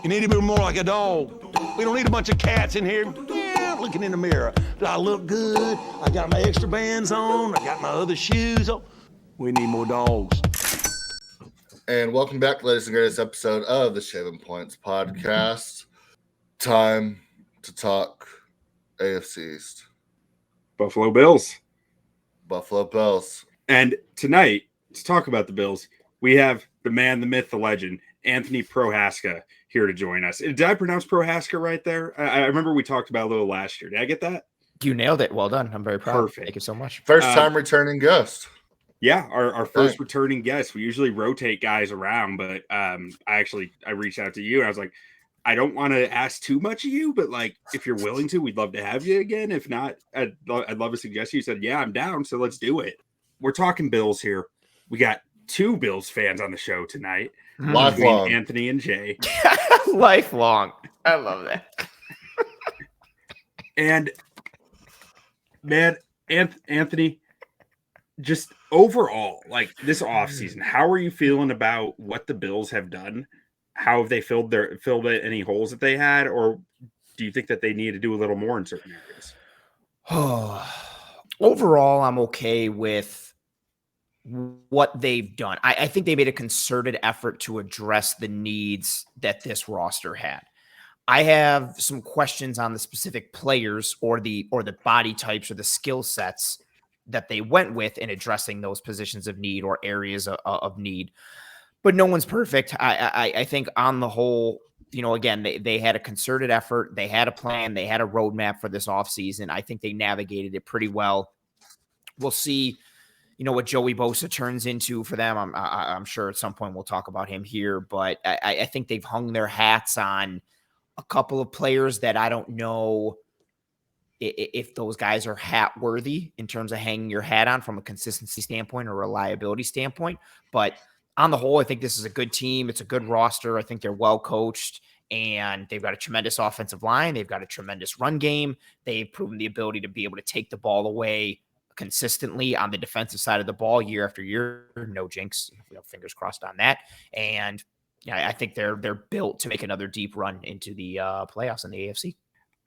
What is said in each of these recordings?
You need to be more like a dog. We don't need a bunch of cats in here looking in the mirror. Do I look good? I got my extra bands on. I got my other shoes on. We need more dogs. And welcome back to the latest and greatest episode of the Shaven Points podcast. Time to talk AFC East. Buffalo Bills. Buffalo Bills. And tonight, to talk about the Bills, we have the man, the myth, the legend, Anthony Prohaska here to join us. Did I pronounce Prohaska right there? I remember we talked about it a little last year. Did I get that? You nailed it. Well done. I'm very proud. Perfect. Thank you so much. First time returning guest. Yeah, our first returning guest. We usually rotate guys around, but I reached out to you and I was like, I don't want to ask too much of you, but like if you're willing to, we'd love to have you again. If not, I'd love to suggest you. Said, yeah, I'm down. So let's do it. We're talking Bills here. We got two Bills fans on the show tonight. Lifelong. Anthony and Jay. Lifelong. I love that. And man, Anthony, just overall, like this offseason, how are you feeling about what the Bills have done? How have they filled any holes that they had, or do you think that they need to do a little more in certain areas? Overall, I'm okay with what they've done. I think they made a concerted effort to address the needs that this roster had. I have some questions on the specific players or the body types or the skill sets that they went with in addressing those positions of need or areas of need. But no one's perfect. I think on the whole, again, they had a concerted effort. They had a plan. They had a roadmap for this offseason. I think they navigated it pretty well. We'll see, what Joey Bosa turns into for them. I'm sure at some point we'll talk about him here. But I think they've hung their hats on a couple of players that I don't know if those guys are hat worthy in terms of hanging your hat on from a consistency standpoint or reliability standpoint. But on the whole, I think this is a good team. It's a good roster. I think they're well coached and they've got a tremendous offensive line. They've got a tremendous run game. They've proven the ability to be able to take the ball away consistently on the defensive side of the ball year after year. No jinx. Fingers crossed on that. And I think they're built to make another deep run into the playoffs in the AFC.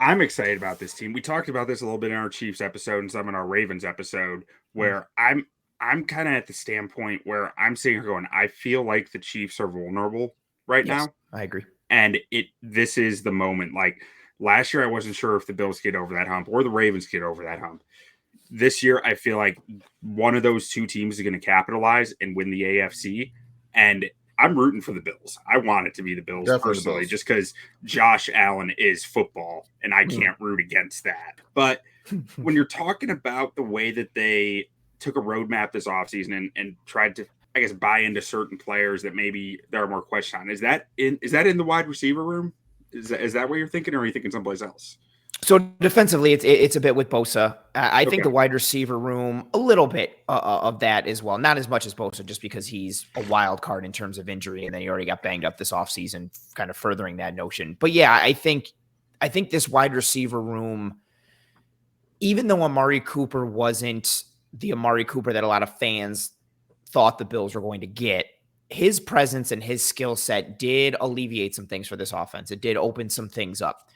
I'm excited about this team. We talked about this a little bit in our Chiefs episode and some in our Ravens episode, where I'm kind of at the standpoint where I'm sitting here going, I feel like the Chiefs are vulnerable right now. I agree. And this is the moment. Like last year, I wasn't sure if the Bills get over that hump or the Ravens get over that hump. This year, I feel like one of those two teams is going to capitalize and win the AFC. And I'm rooting for the Bills. I want it to be the Bills personally, just because Josh Allen is football and I can't root against that. But when you're talking about the way that they took a roadmap this offseason and tried to, I guess, buy into certain players that maybe there are more questions on, is that in the wide receiver room? Is that what you're thinking, or are you thinking someplace else? So defensively, it's a bit with Bosa. I think the wide receiver room, a little bit of that as well. Not as much as Bosa, just because he's a wild card in terms of injury, and then he already got banged up this offseason, kind of furthering that notion. But yeah, I think this wide receiver room, even though Amari Cooper wasn't the Amari Cooper that a lot of fans thought the Bills were going to get, his presence and his skill set did alleviate some things for this offense. It did open some things up.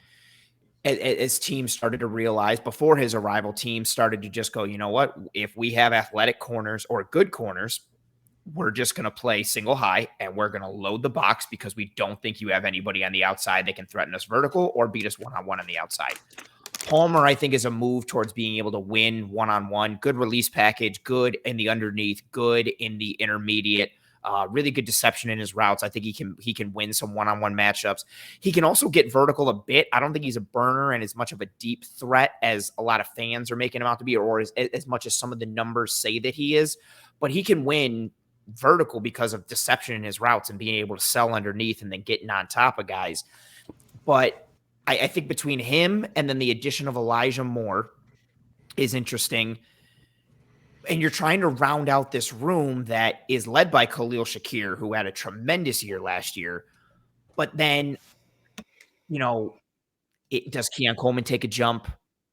As teams started to realize before his arrival, teams started to just go, you know what, if we have athletic corners or good corners, we're just going to play single high and we're going to load the box because we don't think you have anybody on the outside that can threaten us vertical or beat us one-on-one on the outside. Palmer, I think, is a move towards being able to win one-on-one. Good release package, good in the underneath, good in the intermediate. Really good deception in his routes. I think he can win some one-on-one matchups. He can also get vertical a bit. I don't think he's a burner and as much of a deep threat as a lot of fans are making him out to be, or as much as some of the numbers say that he is. But he can win vertical because of deception in his routes and being able to sell underneath and then getting on top of guys. But I think between him and then the addition of Elijah Moore is interesting. And you're trying to round out this room that is led by Khalil Shakir, who had a tremendous year last year. But then, does Keon Coleman take a jump?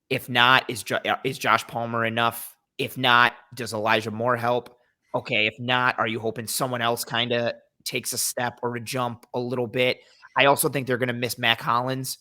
If not, is Josh Palmer enough? If not, does Elijah Moore help? Okay, if not, are you hoping someone else kind of takes a step or a jump a little bit? I also think they're going to miss Mac Hollins,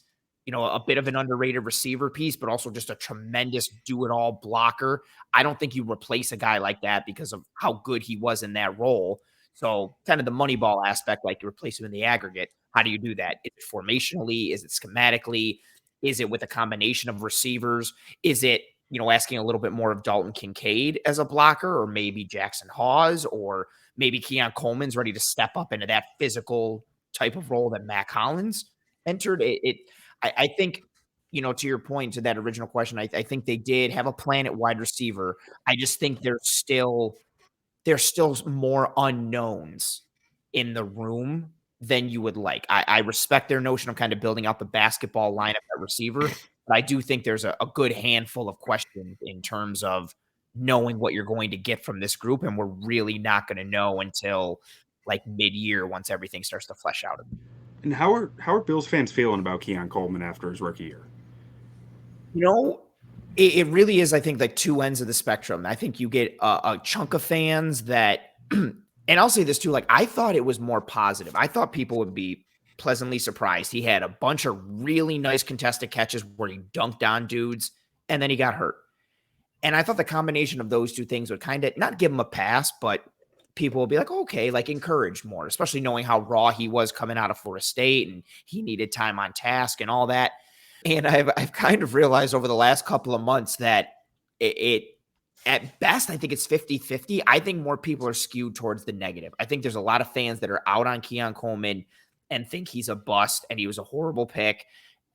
a bit of an underrated receiver piece, but also just a tremendous do-it-all blocker. I don't think you replace a guy like that because of how good he was in that role. So kind of the money ball aspect, like you replace him in the aggregate. How do you do that? Is it formationally? Is it schematically? Is it with a combination of receivers? Is it, asking a little bit more of Dalton Kincaid as a blocker, or maybe Jackson Hawes, or maybe Keon Coleman's ready to step up into that physical type of role that Mac Hollins entered? I think, to your point, to that original question, I think they did have a plan at wide receiver. I just think there's still more unknowns in the room than you would like. I respect their notion of kind of building out the basketball lineup at receiver, but I do think there's a good handful of questions in terms of knowing what you're going to get from this group, and we're really not going to know until like mid-year once everything starts to flesh out. And how are Bills fans feeling about Keon Coleman after his rookie year? It really is, I think, like two ends of the spectrum. I think you get a chunk of fans that, and I'll say this too, like I thought it was more positive. I thought people would be pleasantly surprised. He had a bunch of really nice contested catches where he dunked on dudes, and then he got hurt. And I thought the combination of those two things would kind of not give him a pass, but people will be like, okay, like encouraged more, especially knowing how raw he was coming out of Florida State and he needed time on task and all that. And I've kind of realized over the last couple of months that it at best, I think it's 50-50. I think more people are skewed towards the negative. I think there's a lot of fans that are out on Keon Coleman and think he's a bust and he was a horrible pick.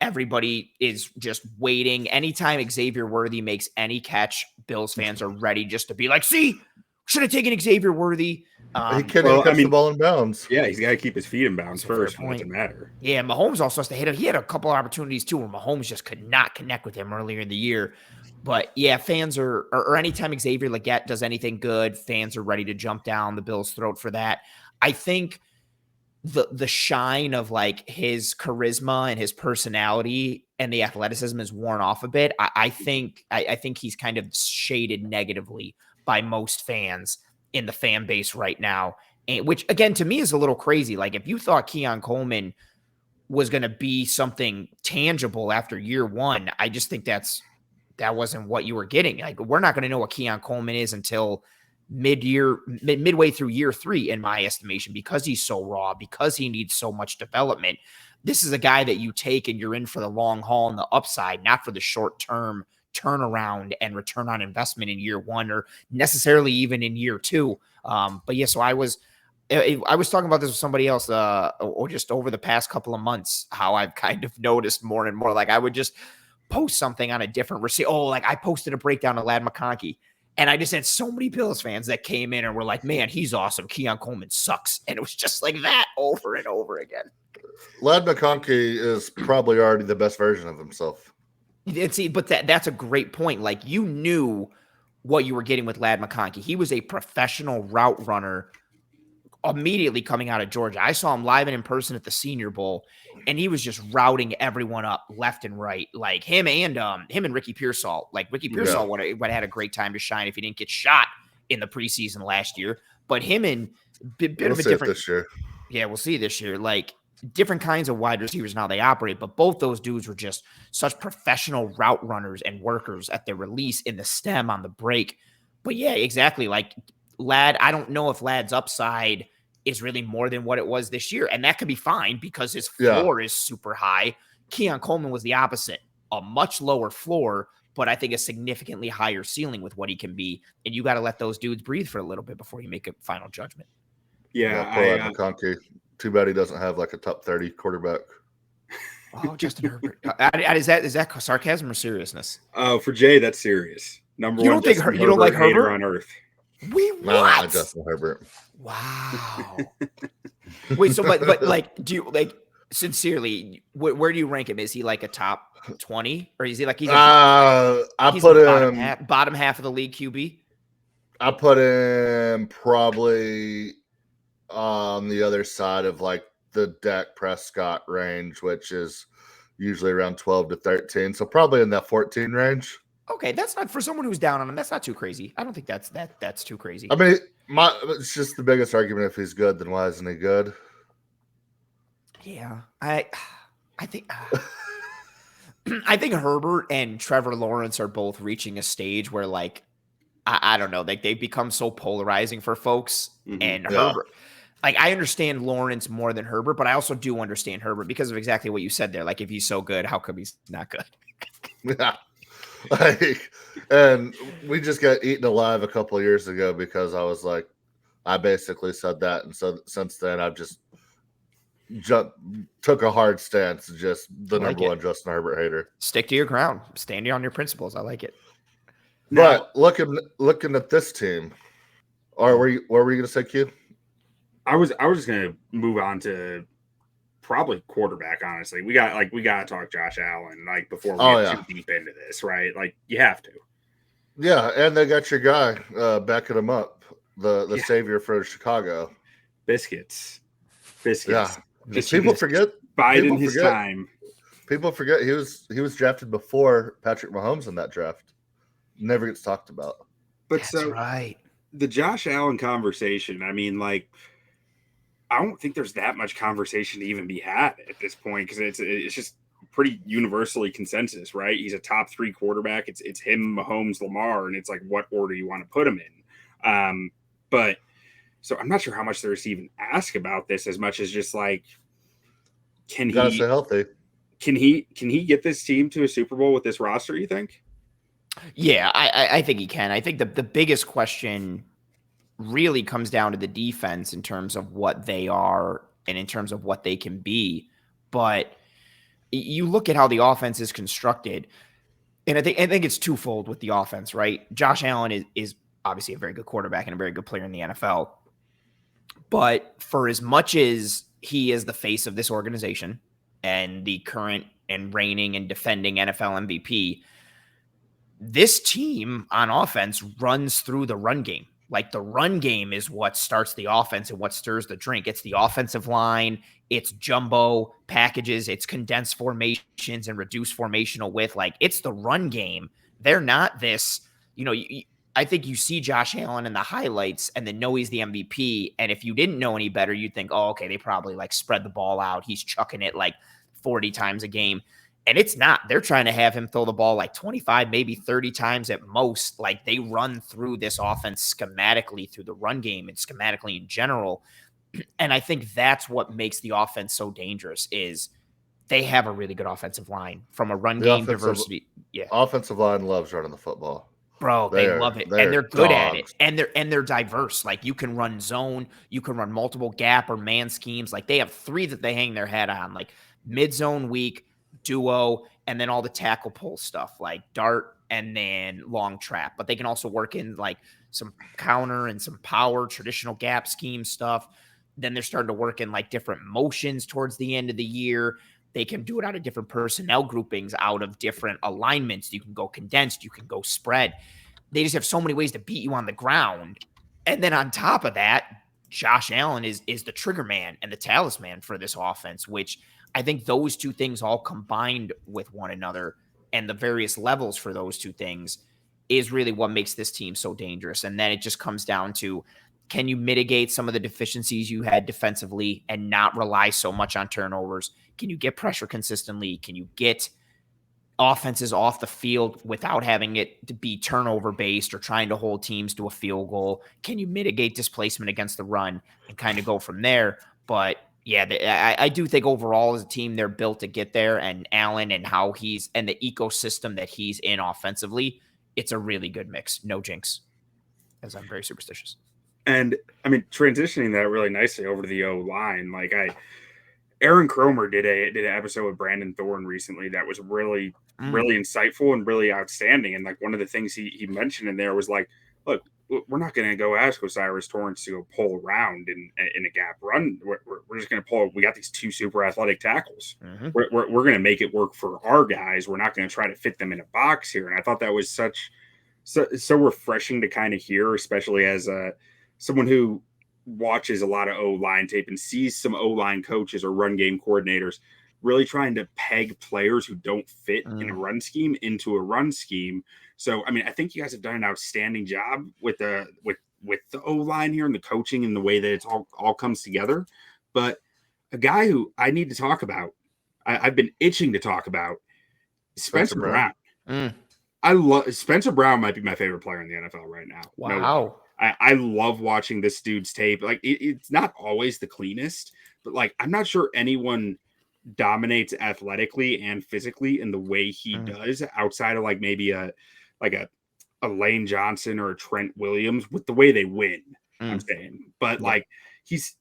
Everybody is just waiting. Anytime Xavier Worthy makes any catch, Bills fans are ready just to be like, see, should have taken Xavier Worthy. He can't even catch the ball in bounds. Yeah, he's got to keep his feet in bounds first for it to matter. Yeah, Mahomes also has to hit him. He had a couple of opportunities too where Mahomes just could not connect with him earlier in the year. But yeah, fans are, or anytime Xavier Legette does anything good, fans are ready to jump down the Bills' throat for that. I think the shine of like his charisma and his personality and the athleticism is worn off a bit. I think he's kind of shaded negatively by most fans in the fan base right now, and which again to me is a little crazy. Like if you thought Keon Coleman was going to be something tangible after year one, I just think that wasn't what you were getting. Like we're not going to know what Keon Coleman is until midway through year three, in my estimation, because he's so raw, because he needs so much development. This is a guy that you take and you're in for the long haul and the upside, not for the short term turnaround and return on investment in year one or necessarily even in year two. But yeah, so I was talking about this with somebody else or just over the past couple of months, how I've kind of noticed more and more, like I would just post something on a different receiver. Oh, like I posted a breakdown of Ladd McConkey. And I just had so many Bills fans that came in and were like, man, he's awesome. Keon Coleman sucks. And it was just like that over and over again. Ladd McConkey is probably already the best version of himself. But that's a great point. Like you knew what you were getting with Ladd McConkey. He was a professional route runner immediately coming out of Georgia. I saw him live and in person at the Senior Bowl, and he was just routing everyone up left and right. Like him and Ricky Pearsall. Like Ricky Pearsall would have had a great time to shine if he didn't get shot in the preseason last year. But him and bit of a different this year. Yeah, we'll see this year. Like different kinds of wide receivers and how they operate, but both those dudes were just such professional route runners and workers at their release, in the stem, on the break. But yeah, exactly. Like Ladd, I don't know if Ladd's upside is really more than what it was this year. And that could be fine because his floor is super high. Keon Coleman was the opposite, a much lower floor, but I think a significantly higher ceiling with what he can be. And you got to let those dudes breathe for a little bit before you make a final judgment. Yeah, McConkey. Too bad he doesn't have like a top 30 quarterback. Oh, Justin Herbert. Is that sarcasm or seriousness? For Jay, that's serious. Number you one, don't think you don't like Herbert on earth. What? Not Justin Herbert. Wow. Wait, so but like, do you like sincerely? Where do you rank him? Is he like a top 20, or is he like he's? I put him bottom half of the league QB. I put him probably on the other side of like the Dak Prescott range, which is usually around 12 to 13. So probably in that 14 range. Okay, that's not, for someone who's down on him, that's not too crazy. I don't think that's too crazy. I mean, it's just the biggest argument. If he's good, then why isn't he good? Yeah, I think I think Herbert and Trevor Lawrence are both reaching a stage where, like, I don't know, like they've become so polarizing for folks. And Yeah. Herbert, like, I understand Lawrence more than Herbert, but I also do understand Herbert because of exactly what you said there. Like, if he's so good, how come he's not good? Yeah. Like, and we just got eaten alive a couple of years ago because I was like, I basically said that, and so since then I've just took a hard stance, just the Like number it. one Justin Herbert hater. Stick to your ground. Stand on your principles. I like it. Now, But looking at this team, or were you going to say Q? I was just gonna move on to probably quarterback. Honestly, we gotta talk Josh Allen like before we get too deep into this, right? Like you have to. Yeah, and they got your guy backing him up, the savior for Chicago. Biscuits. Yeah, Just people forget. Biden his time. People forget he was drafted before Patrick Mahomes in that draft. Never gets talked about. But That's so right. the Josh Allen conversation, I mean, like, I don't think there's that much conversation to even be had at this point because it's just pretty universally consensus, right? He's a top 3 quarterback. It's him, Mahomes, Lamar, and it's like what order you want to put him in. But so I'm not sure how much there's to even ask about this as much as just like, can Gotta stay healthy. Can he get this team to a Super Bowl with this roster, you think? Yeah, I think he can. I think the biggest question really comes down to the defense in terms of what they are and in terms of what they can be. But you look at how the offense is constructed, and I think it's twofold with the offense, right? Josh Allen is obviously a very good quarterback and a very good player in the NFL. But for as much as he is the face of this organization and the current and reigning and defending NFL MVP, this team on offense runs through the run game. Like the run game is what starts the offense and what stirs the drink. It's the offensive line, it's jumbo packages, it's condensed formations and reduced formational width. Like it's the run game. They're not this, I think you see Josh Allen in the highlights and then know he's the MVP. And if you didn't know any better, you'd think, oh, okay, they probably like spread the ball out. He's chucking it like 40 times a game. And it's not. They're trying to have him throw the ball like 25, maybe 30 times at most. Like they run through this offense schematically through the run game and schematically in general. And I think that's what makes the offense so dangerous is they have a really good offensive line from a run game diversity. Yeah. Offensive line loves running the football. Bro, they love it. And they're good at it. And they're diverse. Like you can run zone, you can run multiple gap or man schemes. Like they have 3 that they hang their hat on, like mid zone weak, duo, and then all the tackle pull stuff like dart and then long trap. But they can also work in like some counter and some power, traditional gap scheme stuff. Then they're starting to work in like different motions towards the end of the year. They can do it out of different personnel groupings, out of different alignments. You can go condensed, you can go spread. They just have so many ways to beat you on the ground. And then on top of that, Josh Allen is the trigger man and the talisman for this offense, which I think those two things all combined with one another and the various levels for those two things is really what makes this team so dangerous. And then it just comes down to, can you mitigate some of the deficiencies you had defensively and not rely so much on turnovers? Can you get pressure consistently? Can you get offenses off the field without having it to be turnover based or trying to hold teams to a field goal? Can you mitigate displacement against the run and kind of go from there? But yeah, I do think overall as a team, they're built to get there, and Allen and how he's and the ecosystem that he's in offensively, it's a really good mix. No jinx, as I'm very superstitious. And I mean, transitioning that really nicely over to the O line, like Aaron Cromer did an episode with Brandon Thorne recently that was really insightful and really outstanding. And like one of the things he mentioned in there was like, look, we're not going to go ask Osiris Torrance to go pull around in a gap run. We're just going to pull. We got these 2 super athletic tackles. Mm-hmm. We're going to make it work for our guys. We're not going to try to fit them in a box here. And I thought that was so refreshing to kind of hear, especially as someone who watches a lot of O-line tape and sees some O-line coaches or run game coordinators really trying to peg players who don't fit in a run scheme into a run scheme. So, I mean, I think you guys have done an outstanding job with the O-line here and the coaching and the way that it's all comes together. But A guy who I need to talk about, I've been itching to talk about, Spencer Brown. I love Spencer Brown. Might be my favorite player in the NFL right now. Wow. No, I love watching this dude's tape. Like it's not always the cleanest, but like I'm not sure anyone dominates athletically and physically in the way he does outside of like maybe a Lane Johnson or a Trent Williams with the way they win. I'm saying, but like he's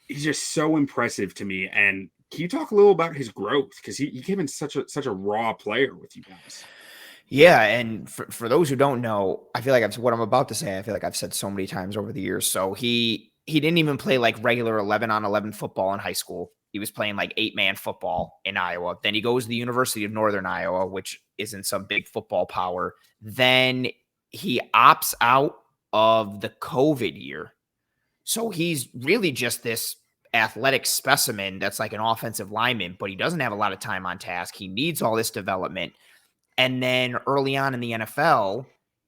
just so impressive to me. And can you talk a little about his growth? Because he came in such a raw player with you guys. Yeah, and for those who don't know, I feel like what I'm about to say, I feel like I've said so many times over the years. So he didn't even play like regular 11-on-11 football in high school. He was playing like 8-man football in Iowa. Then he goes to the University of Northern Iowa, which isn't some big football power. Then he opts out of the COVID year. So he's really just this athletic specimen that's like an offensive lineman, but he doesn't have a lot of time on task. He needs all this development. And then early on in the NFL,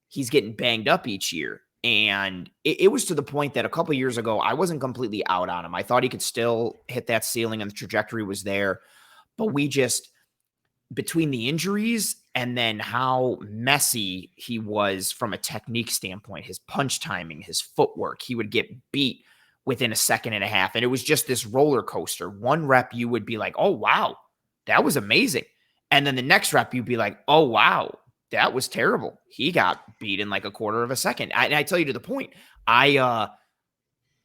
he's getting banged up each year. And it was to the point that a couple of years ago, I wasn't completely out on him. I thought he could still hit that ceiling and the trajectory was there. But we just, between the injuries and then how messy he was from a technique standpoint, his punch timing, his footwork, he would get beat within a second and a half. And it was just this roller coaster. One rep, you would be like, oh, wow, that was amazing. And then the next rep, you'd be like, oh, wow, that was terrible. He got beat in like a quarter of a second. And I tell you to the point, I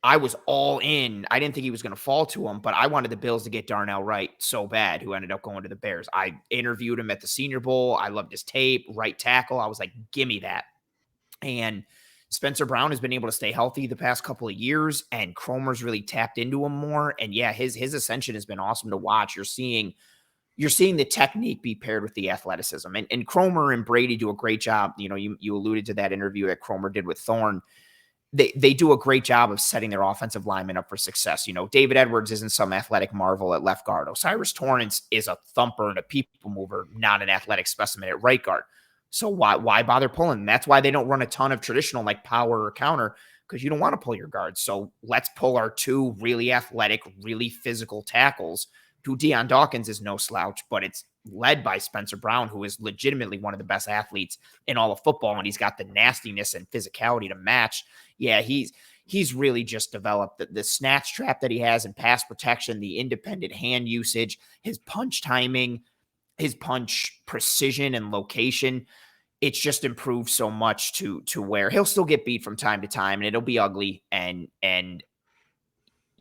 was all in. I didn't think he was going to fall to him, but I wanted the Bills to get Darnell Wright so bad, who ended up going to the Bears. I interviewed him at the Senior Bowl. I loved his tape, right tackle. I was like, give me that. And Spencer Brown has been able to stay healthy the past couple of years, and Cromer's really tapped into him more. And yeah, his ascension has been awesome to watch. You're seeing the technique be paired with the athleticism. And Cromer and Brady do a great job. You know, you alluded to that interview that Cromer did with Thorne. They do a great job of setting their offensive linemen up for success. You know, David Edwards isn't some athletic marvel at left guard. O'Cyrus Torrence is a thumper and a people mover, not an athletic specimen at right guard. So why bother pulling? That's why they don't run a ton of traditional like power or counter, because you don't want to pull your guards. So let's pull our two really athletic, really physical tackles. Who Deion Dawkins is no slouch, but it's led by Spencer Brown, who is legitimately one of the best athletes in all of football, and he's got the nastiness and physicality to match. Yeah, he's really just developed the snatch trap that he has in pass protection, the independent hand usage, his punch timing, his punch precision and location. It's just improved so much to where he'll still get beat from time to time, and it'll be ugly, and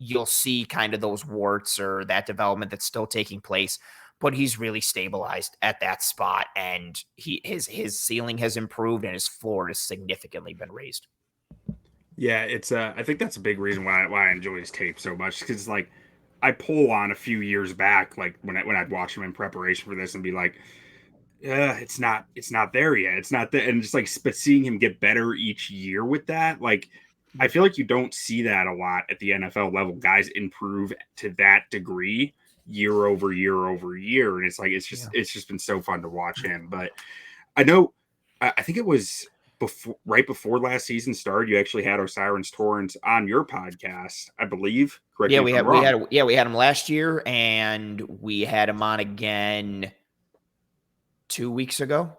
you'll see kind of those warts or that development that's still taking place, but he's really stabilized at that spot, and his ceiling has improved and his floor has significantly been raised. Yeah, it's I think that's a big reason why I enjoy his tape so much, because like I pull on a few years back, like when I'd watch him in preparation for this and be like, it's not there yet. It's not there. And just like, but seeing him get better each year with that, like, I feel like you don't see that a lot at the NFL level. Guys improve to that degree year over year over year. And it's like, it's just been so fun to watch him. But I know, I think it was right before last season started, you actually had O'Cyrus Torrence on your podcast, I believe. Correct? Yeah, we had him last year, and we had him on again 2 weeks ago,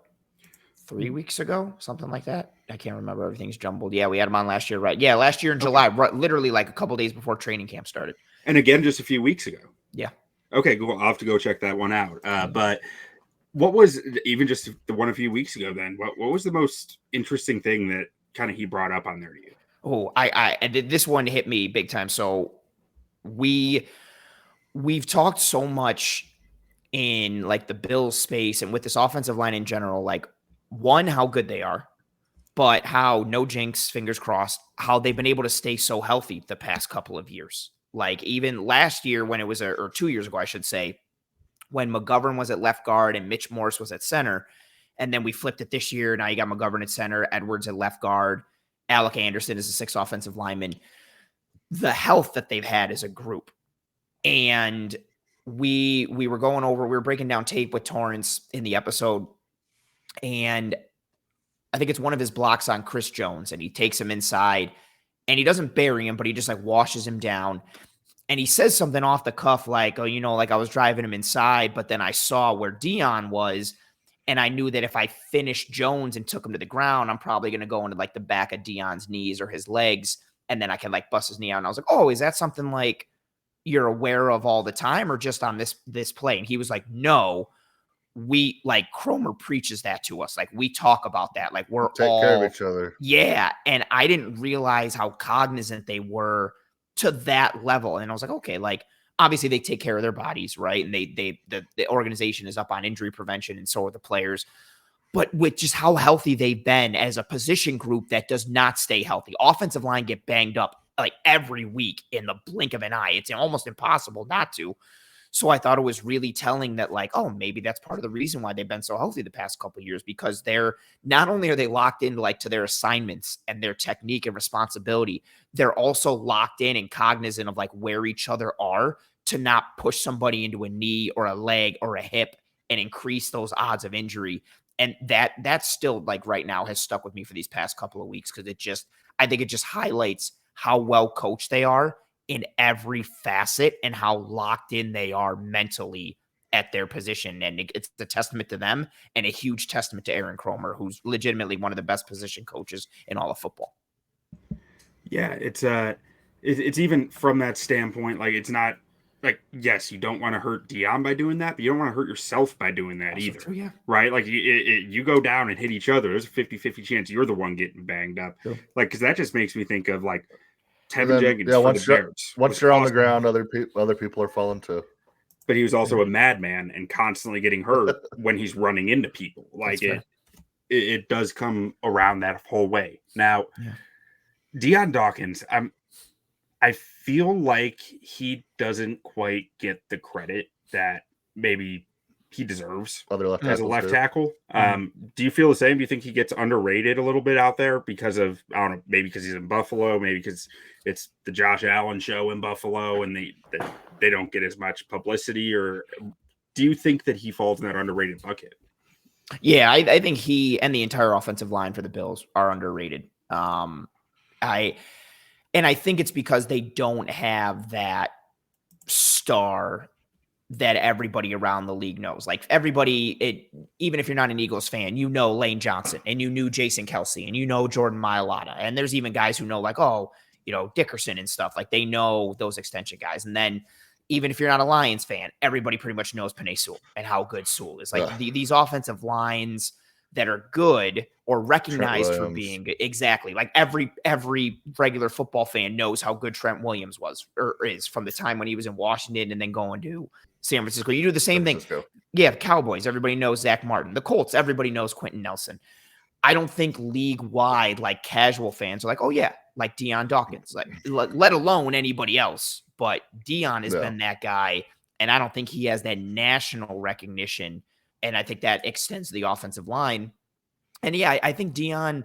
3 weeks ago, something like that. I can't remember. Everything's jumbled. Yeah, we had him on last year, right? Yeah, last year in July, right, literally like a couple days before training camp started. And again, just a few weeks ago. Yeah. Okay, cool. I'll have to go check that one out. But what was, even just the one a few weeks ago then, what was the most interesting thing that kind of he brought up on there to you? Oh, this one hit me big time. So we've talked so much in like the Bills space and with this offensive line in general, like one, how good they are, but how, no jinx, fingers crossed, how they've been able to stay so healthy the past couple of years. Like even last year when it was, or 2 years ago, I should say, when McGovern was at left guard and Mitch Morse was at center. And then we flipped it this year. Now you got McGovern at center, Edwards at left guard, Alec Anderson is a sixth offensive lineman. The health that they've had as a group. And we were breaking down tape with Torrence in the episode, and I think it's one of his blocks on Chris Jones, and he takes him inside, and he doesn't bury him, but he just like washes him down. And he says something off the cuff like, oh, like I was driving him inside, but then I saw where Dion was, and I knew that if I finished Jones and took him to the ground, I'm probably going to go into like the back of Dion's knees or his legs, and then I can like bust his knee out. And I was like, oh, is that something like you're aware of all the time or just on this play? And he was like, no, we like Cromer preaches that to us. Like we talk about that. Like we're Take care of each other. Yeah. And I didn't realize how cognizant they were to that level. And I was like, okay, like obviously they take care of their bodies, right? And the organization is up on injury prevention, and so are the players. But with just how healthy they've been as a position group that does not stay healthy. Offensive line get banged up like every week in the blink of an eye. It's almost impossible not to. So I thought it was really telling that like, oh, maybe that's part of the reason why they've been so healthy the past couple of years, because they're not only are they locked in like to their assignments and their technique and responsibility, they're also locked in and cognizant of like where each other are to not push somebody into a knee or a leg or a hip and increase those odds of injury. And that's still like right now has stuck with me for these past couple of weeks, because I think it just highlights how well coached they are in every facet and how locked in they are mentally at their position. And it's a testament to them and a huge testament to Aaron Cromer, who's legitimately one of the best position coaches in all of football. Yeah, it's even from that standpoint, like it's not like, yes, you don't want to hurt Dion by doing that, but you don't want to hurt yourself by doing that either. True, yeah. Right? Like you go down and hit each other, there's a 50-50 chance you're the one getting banged up. Sure. Like, because that just makes me think of like Tevin Jenkins for the Bears. Once you're on the ground, other people are falling too. But he was also a madman and constantly getting hurt when he's running into people. Like it does come around that whole way. Now, Dion Dawkins, I feel like he doesn't quite get the credit that maybe he deserves as a left tackle. Do you feel the same? Do you think he gets underrated a little bit out there because of, I don't know, maybe because he's in Buffalo, maybe because it's the Josh Allen show in Buffalo and they don't get as much publicity? Or do you think that he falls in that underrated bucket? Yeah, I think he and the entire offensive line for the Bills are underrated. I think it's because they don't have that star that everybody around the league knows. Like everybody, even if you're not an Eagles fan, you know Lane Johnson and you knew Jason Kelsey and you know Jordan Mailata. And there's even guys who know like, Dickerson and stuff. Like they know those extension guys. And then even if you're not a Lions fan, everybody pretty much knows Penei Sewell and how good Sewell is. Like these offensive lines that are good or recognized for being good. Exactly. Like every regular football fan knows how good Trent Williams was or is from the time when he was in Washington and then going to San Francisco. You do the same thing. Yeah, Cowboys, everybody knows Zach Martin. The Colts, everybody knows Quentin Nelson. I don't think league-wide, like casual fans are like, oh yeah, like Dion Dawkins, like let alone anybody else. But Dion has been that guy, and I don't think he has that national recognition. And I think that extends to the offensive line. And yeah, I think Dion's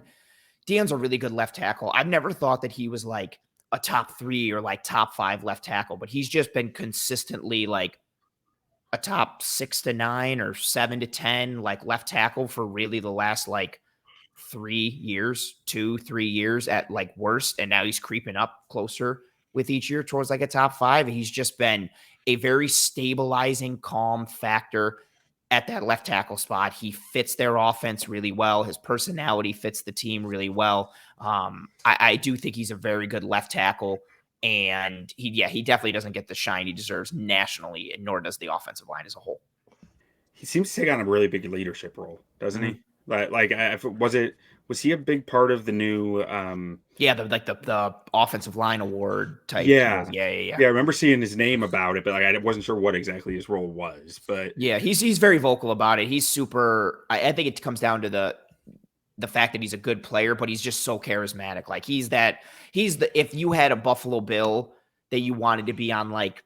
a really good left tackle. I've never thought that he was like a top 3 or like top 5 left tackle, but he's just been consistently like a top 6 to 9 or 7 to 10 like left tackle for really the last like 3 years at like worst. And now he's creeping up closer with each year towards like a top 5. He's just been a very stabilizing, calm factor at that left tackle spot. He fits their offense really well. His personality fits the team really well. I do think he's a very good left tackle, and he definitely doesn't get the shine he deserves nationally, and nor does the offensive line as a whole. He seems to take on a really big leadership role, doesn't he? Was he a big part of the new? The offensive line award type. Yeah. I remember seeing his name about it, but like I wasn't sure what exactly his role was. But yeah, he's very vocal about it. He's super. I think it comes down to the fact that he's a good player, but he's just so charismatic. Like if you had a Buffalo Bill that you wanted to be on like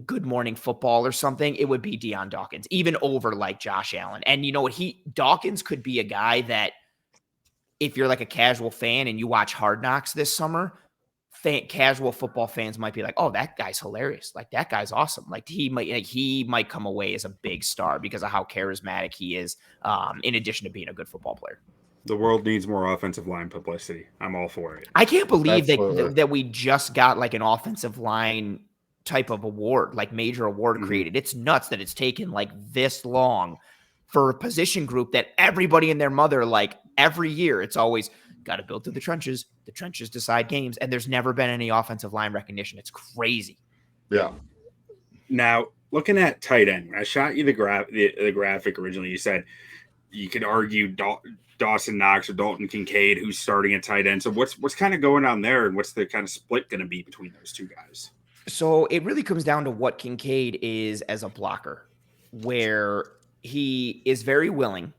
Good Morning Football or something, it would be Dion Dawkins, even over like Josh Allen. And you know what? Dawkins could be a guy that if you're like a casual fan and you watch Hard Knocks this summer, casual football fans might be like, oh, that guy's hilarious. Like that guy's awesome. Like he might come away as a big star because of how charismatic he is, in addition to being a good football player. The world needs more offensive line publicity. I'm all for it. I can't believe that we just got like an offensive line type of award, like major award created. It's nuts that it's taken like this long for a position group that everybody and their mother, like every year, it's always got to build through the trenches. The trenches decide games. And there's never been any offensive line recognition. It's crazy. Yeah. Now, looking at tight end, when I shot you the graphic originally, you said you could argue Dawson Knox or Dalton Kincaid, who's starting at tight end. So what's kind of going on there, and what's the kind of split going to be between those two guys? So it really comes down to what Kincaid is as a blocker, where he is very willing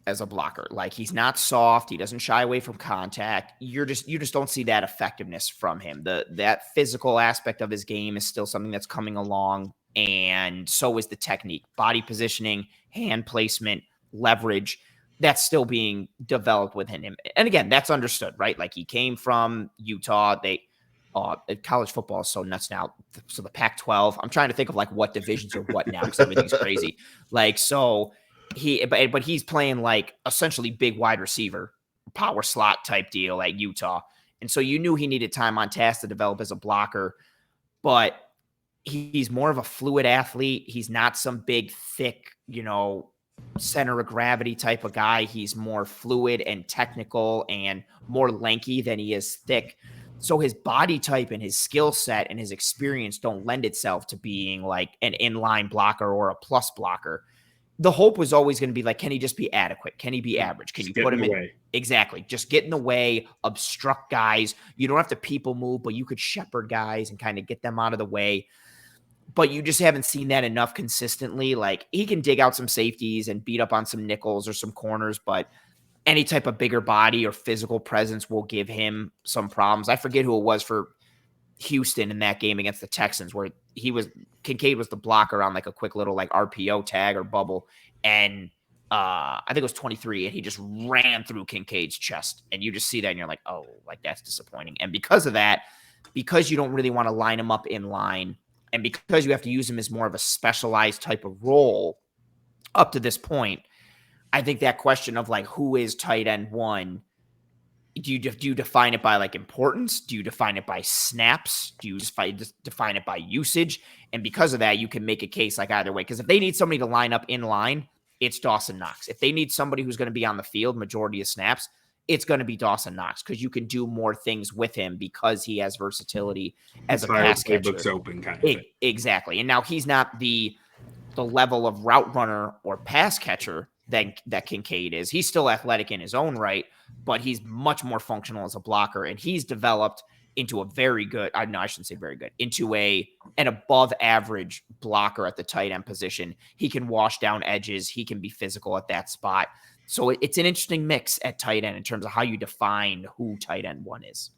as a blocker. Like, he's not soft. He doesn't shy away from contact. You just don't see that effectiveness from him. That physical aspect of his game is still something that's coming along. And so is the technique, body positioning, hand placement, leverage. That's still being developed within him. And again, that's understood, right? Like, he came from Utah. College football is so nuts now. So the Pac-12, I'm trying to think of like what divisions are what now, because everything's crazy. Like, so but he's playing like essentially big wide receiver, power slot type deal at Utah. And so you knew he needed time on task to develop as a blocker, but he's more of a fluid athlete. He's not some big, thick, center of gravity type of guy. He's more fluid and technical and more lanky than he is thick. So his body type and his skill set and his experience don't lend itself to being like an inline blocker or a plus blocker. The hope was always going to be like, can he just be adequate? Can he be average? Can you put him in the way? Exactly. Just get in the way, obstruct guys. You don't have to people move, but you could shepherd guys and kind of get them out of the way. But you just haven't seen that enough consistently. Like, he can dig out some safeties and beat up on some nickels or some corners, but any type of bigger body or physical presence will give him some problems. I forget who it was for Houston in that game against the Texans, where Kincaid was the blocker on like a quick little like RPO tag or bubble. And I think it was 23, and he just ran through Kincaid's chest. And you just see that and you're like, oh, like, that's disappointing. And because of that, because you don't really want to line him up in line, and because you have to use him as more of a specialized type of role up to this point, I think that question of like, who is tight end one? Do you define it by like importance? Do you define it by snaps? Do you just define it by usage? And because of that, you can make a case like either way. Because if they need somebody to line up in line, it's Dawson Knox. If they need somebody who's going to be on the field majority of snaps, it's going to be Dawson Knox, because you can do more things with him because he has versatility as a pass catcher. Playbook's open kind of thing. Exactly. And now he's not the level of route runner or pass catcher that Kincaid is. He's still athletic in his own right, but he's much more functional as a blocker, and he's developed into a very good, I shouldn't say very good, into an above average blocker at the tight end position. He can wash down edges. He can be physical at that spot. So it's an interesting mix at tight end in terms of how you define who tight end one is.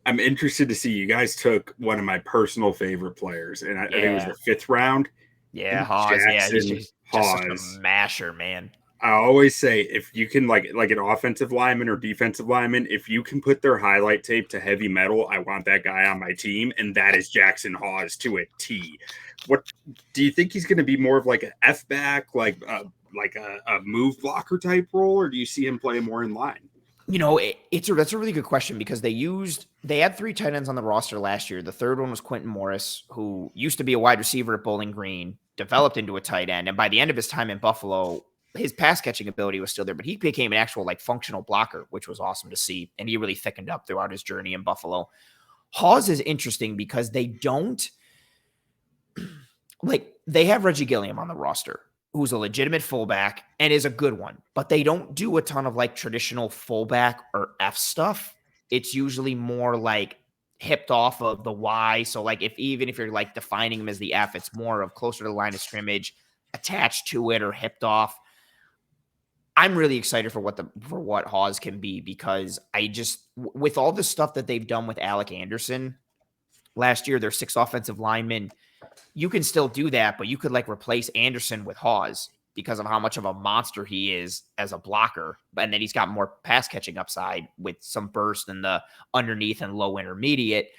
I'm interested to see. You guys took one of my personal favorite players, and I think it was the 5th round. Yeah, Hawes. Yeah, he's just Hawes. Such a masher, man. I always say, if you can, like an offensive lineman or defensive lineman, if you can put their highlight tape to heavy metal, I want that guy on my team, and that is Jackson Hawes to a T. What do you think he's going to be, more of like an F back, like a move blocker type role, or do you see him play more in line? That's a really good question, because they had 3 tight ends on the roster last year. The third one was Quentin Morris, who used to be a wide receiver at Bowling Green, developed into a tight end. And by the end of his time in Buffalo, his pass catching ability was still there, but he became an actual like functional blocker, which was awesome to see. And he really thickened up throughout his journey in Buffalo. Hawes is interesting because they have Reggie Gilliam on the roster, who's a legitimate fullback and is a good one, but they don't do a ton of like traditional fullback or F stuff. It's usually more like hipped off of the Y. So like even if you're like defining him as the F, it's more of closer to the line of scrimmage, attached to it or hipped off. I'm really excited for what Hawes can be, because with all the stuff that they've done with Alec Anderson last year, their 6 offensive linemen, you can still do that, but you could like replace Anderson with Hawes because of how much of a monster he is as a blocker. And then he's got more pass catching upside with some burst in the underneath and low intermediate.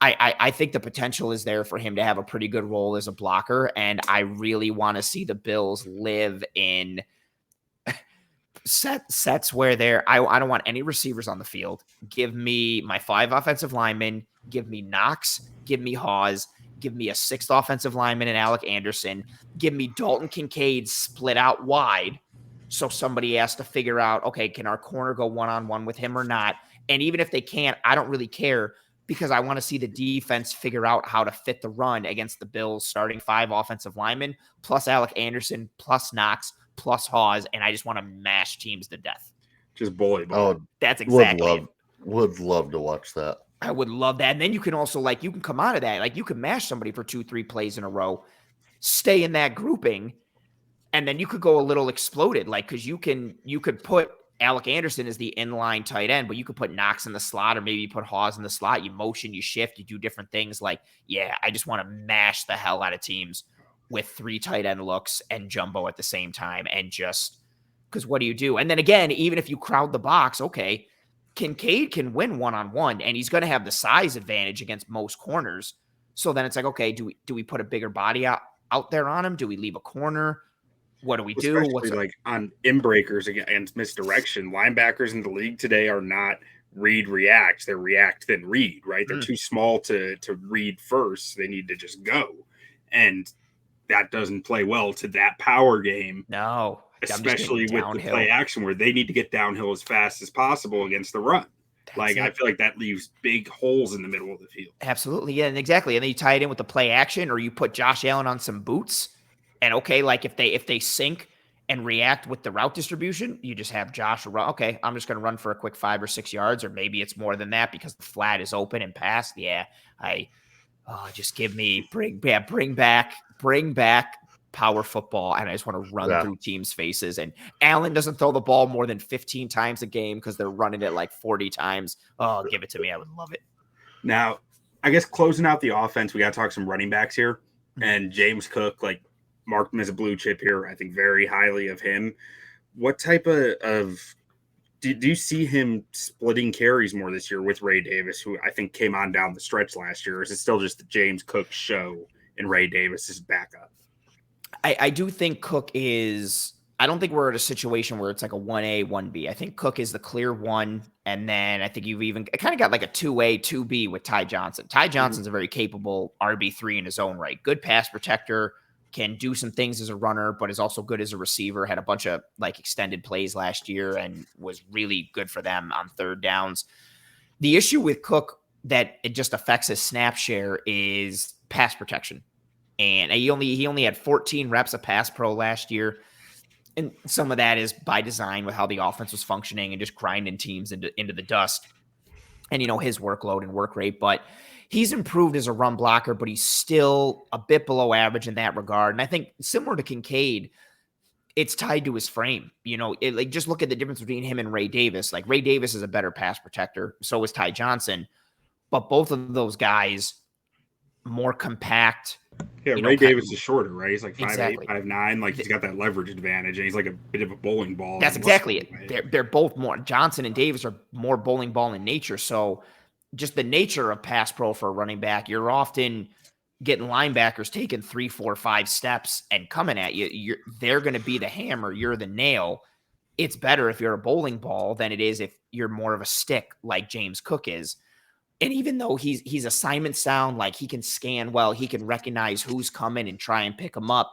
I think the potential is there for him to have a pretty good role as a blocker. And I really want to see the Bills live in sets where I don't want any receivers on the field. Give me my 5 offensive linemen, give me Knox, give me Hawes, Give me a 6th offensive lineman and Alec Anderson. Give me Dalton Kincaid split out wide. So somebody has to figure out, okay, can our corner go one-on-one with him or not? And even if they can't, I don't really care because I want to see the defense figure out how to fit the run against the Bills starting 5 offensive linemen, plus Alec Anderson, plus Knox, plus Hawes, and I just want to mash teams to death. Just bully ball. Oh, That's exactly it. Would love to watch that. I would love that. And then you can also, like, you can come out of that. Like, you can mash somebody for 2-3 plays in a row, stay in that grouping, and then you could go a little exploded. Like, because you could put Alec Anderson as the inline tight end, but you could put Knox in the slot, or maybe you put Hawes in the slot. You motion, you shift, you do different things. Like, yeah, I just want to mash the hell out of teams with 3 tight end looks and jumbo at the same time. And just because what do you do? And then again, even if you crowd the box, okay, Kincaid can win one-on-one, and he's going to have the size advantage against most corners. So then it's like, okay, do we put a bigger body out there on him? Do we leave a corner? What do we do? Especially like on in-breakers against misdirection, linebackers in the league today are not read, react. They're react, then read, right? They're too small to read first. They need to just go. And that doesn't play well to that power game. No. Especially with the play action where they need to get downhill as fast as possible against the run. I feel like that leaves big holes in the middle of the field. Absolutely. Yeah, and exactly. And then you tie it in with the play action, or you put Josh Allen on some boots. And okay, like if they sync and react with the route distribution, you just have Josh run. Okay, I'm just going to run for a quick 5 or 6 yards, or maybe it's more than that because the flat is open and pass. Yeah, just bring back power football, and I just want to run through teams' faces. And Allen doesn't throw the ball more than 15 times a game because they're running it like 40 times. Oh, give it to me. I would love it. Now, I guess closing out the offense, we got to talk some running backs here. And James Cook, like, marked him as a blue chip here. I think very highly of him. What type of do you see him splitting carries more this year with Ray Davis, who I think came on down the stretch last year? Or is it still just the James Cook show and Ray Davis is backup? I do think Cook is – I don't think we're at a situation where it's like a 1A, 1B. I think Cook is the clear 1, and then I think you've even kind of got like a 2A, 2B with Ty Johnson. Ty Johnson's a very capable RB3 in his own right. Good pass protector, can do some things as a runner, but is also good as a receiver. Had a bunch of like extended plays last year and was really good for them on third downs. The issue with Cook that it just affects his snap share is pass protection. And he only had 14 reps of pass pro last year. And some of that is by design with how the offense was functioning and just grinding teams into the dust. And, his workload and work rate. But he's improved as a run blocker, but he's still a bit below average in that regard. And I think similar to Kincaid, it's tied to his frame. Just look at the difference between him and Ray Davis. Like, Ray Davis is a better pass protector. So is Ty Johnson. But both of those guys, more compact. Yeah, Ray Davis is shorter, right? He's like 5'8", exactly. 5'9". Like, he's got that leverage advantage, and he's like a bit of a bowling ball. That's exactly it. They're both more. Johnson and Davis are more bowling ball in nature. So just the nature of pass pro for a running back, you're often getting linebackers taking 3, 4, 5 steps and coming at you. They're going to be the hammer. You're the nail. It's better if you're a bowling ball than it is if you're more of a stick like James Cook is. And even though he's assignment sound, like he can scan well, he can recognize who's coming and try and pick him up.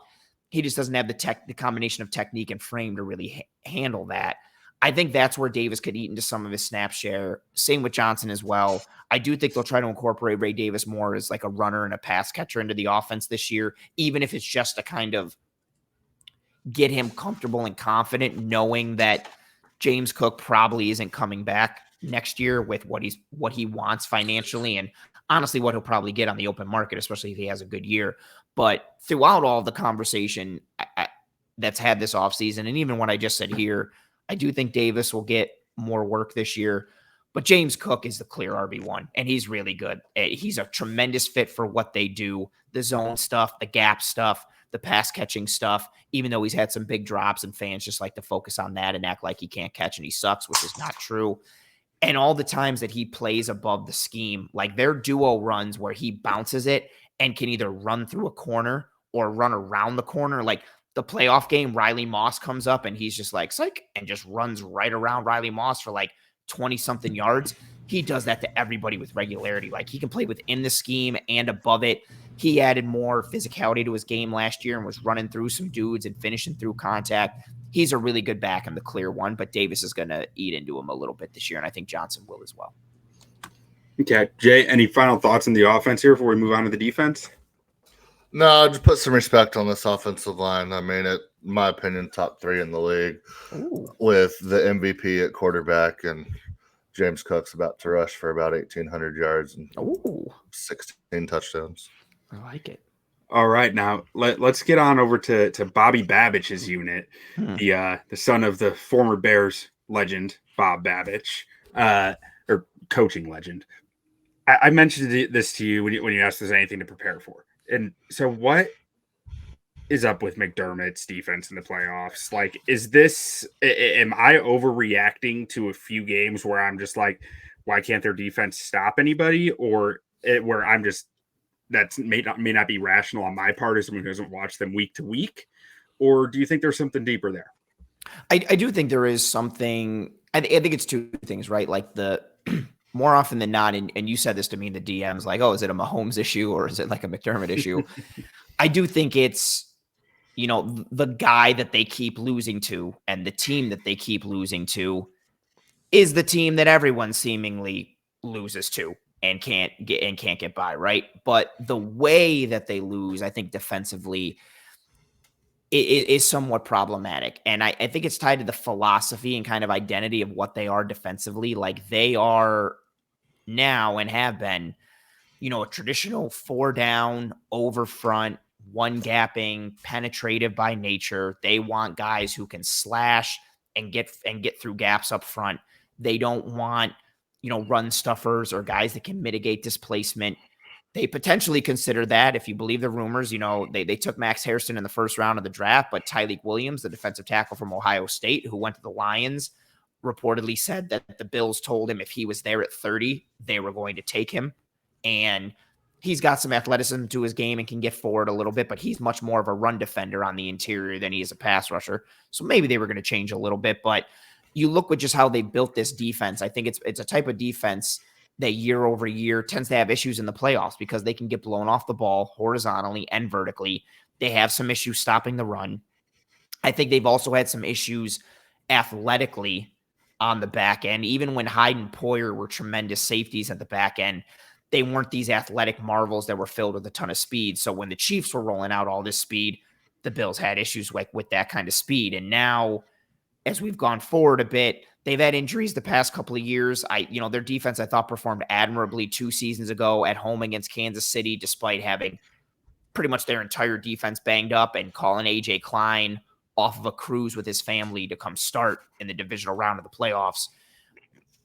He just doesn't have the combination of technique and frame to really handle that. I think that's where Davis could eat into some of his snap share. Same with Johnson as well. I do think they'll try to incorporate Ray Davis more as like a runner and a pass catcher into the offense this year, even if it's just to kind of get him comfortable and confident, knowing that James Cook probably isn't coming back next year with what he wants financially, and honestly what he'll probably get on the open market, especially if he has a good year. But throughout all the conversation that's had this offseason, and even what I just said here, I do think Davis will get more work this year, but James Cook is the clear RB1, and he's really good. He's a tremendous fit for what they do, the zone stuff, the gap stuff, the pass catching stuff, even though he's had some big drops and fans just like to focus on that and act like he can't catch and he sucks, which is not true. And all the times that he plays above the scheme, like their duo runs where he bounces it and can either run through a corner or run around the corner. Like the playoff game, Riley Moss comes up and he's just like, psych, and just runs right around Riley Moss for like 20-something yards. he does that to everybody with regularity. Like, he can play within the scheme and above it. He added more physicality to his game last year and was running through some dudes and finishing through contact. He's a really good back in the clear one, but Davis is going to eat into him a little bit this year, and I think Johnson will as well. Okay. Jay, any final thoughts on the offense here before we move on to the defense? No, just put some respect on this offensive line. I mean, in my opinion, top 3 in the league. Ooh. With the MVP at quarterback, and James Cook's about to rush for about 1,800 yards and 16 touchdowns. I like it. All right, now let's get on over to Bobby Babbich's unit, the son of the former Bears legend, Bob Babich, or coaching legend. I mentioned this to you when you asked if there's anything to prepare for. And so what is up with McDermott's defense in the playoffs? Like, am I overreacting to a few games where I'm just like, why can't their defense stop anybody? Or where I'm just, that may not be rational on my part as someone who doesn't watch them week to week? Or do you think there's something deeper there? I do think there is something. I think it's two things, right? Like, the more often than not, and you said this to me in the DMs, like, oh, is it a Mahomes issue or is it like a McDermott issue? I do think it's, the guy that they keep losing to and the team that they keep losing to is the team that everyone seemingly loses to and can't get by, right? But the way that they lose, I think defensively, is somewhat problematic. And I think it's tied to the philosophy and kind of identity of what they are defensively. Like, they are now and have been, a traditional 4-down, over front, one gapping, penetrative by nature. They want guys who can slash and get through gaps up front. They don't want, run stuffers or guys that can mitigate displacement. They potentially consider that, if you believe the rumors. They took Max Hairston in the first round of the draft, but Tyreek Williams, the defensive tackle from Ohio State, who went to the Lions, reportedly said that the Bills told him if he was there at 30, they were going to take him. And he's got some athleticism to his game and can get forward a little bit, but he's much more of a run defender on the interior than he is a pass rusher. So maybe they were going to change a little bit, but you look at just how they built this defense. I think it's a type of defense that year over year tends to have issues in the playoffs because they can get blown off the ball horizontally and vertically. They have some issues stopping the run. I think they've also had some issues athletically on the back end. Even when Hyde and Poyer were tremendous safeties at the back end, they weren't these athletic marvels that were filled with a ton of speed. So when the Chiefs were rolling out all this speed, the Bills had issues with that kind of speed. And now, as we've gone forward a bit, they've had injuries the past couple of years. Their defense, I thought, performed admirably 2 seasons ago at home against Kansas City, despite having pretty much their entire defense banged up and calling A.J. Klein off of a cruise with his family to come start in the divisional round of the playoffs.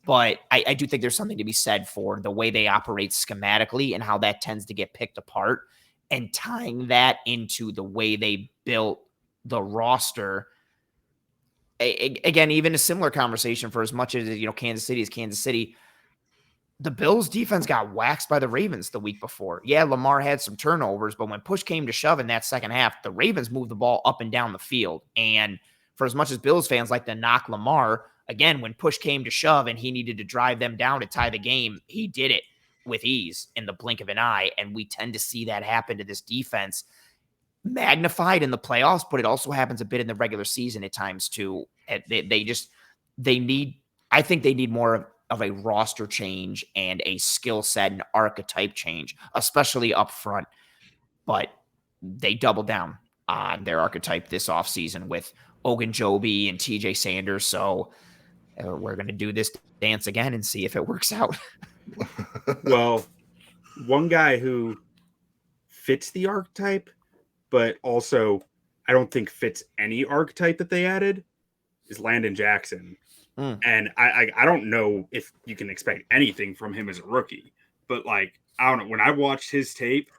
But I do think there's something to be said for the way they operate schematically and how that tends to get picked apart, and tying that into the way they built the roster. Again, even a similar conversation for as much as, Kansas City is Kansas City. The Bills defense got waxed by the Ravens the week before. Yeah, Lamar had some turnovers, but when push came to shove in that second half, the Ravens moved the ball up and down the field. And for as much as Bills fans like to knock Lamar, again, when push came to shove and he needed to drive them down to tie the game, he did it with ease in the blink of an eye. And we tend to see that happen to this defense, magnified in the playoffs, but it also happens a bit in the regular season at times too. I think they need more of a roster change and a skill set and archetype change, especially up front. But they doubled down on their archetype this offseason with Ogunjobi and TJ Sanders. So we're going to do this dance again and see if it works out. Well, one guy who fits the archetype, but also I don't think fits any archetype that they added, is Landon Jackson. And I don't know if you can expect anything from him as a rookie, but I don't know. When I watched his tape,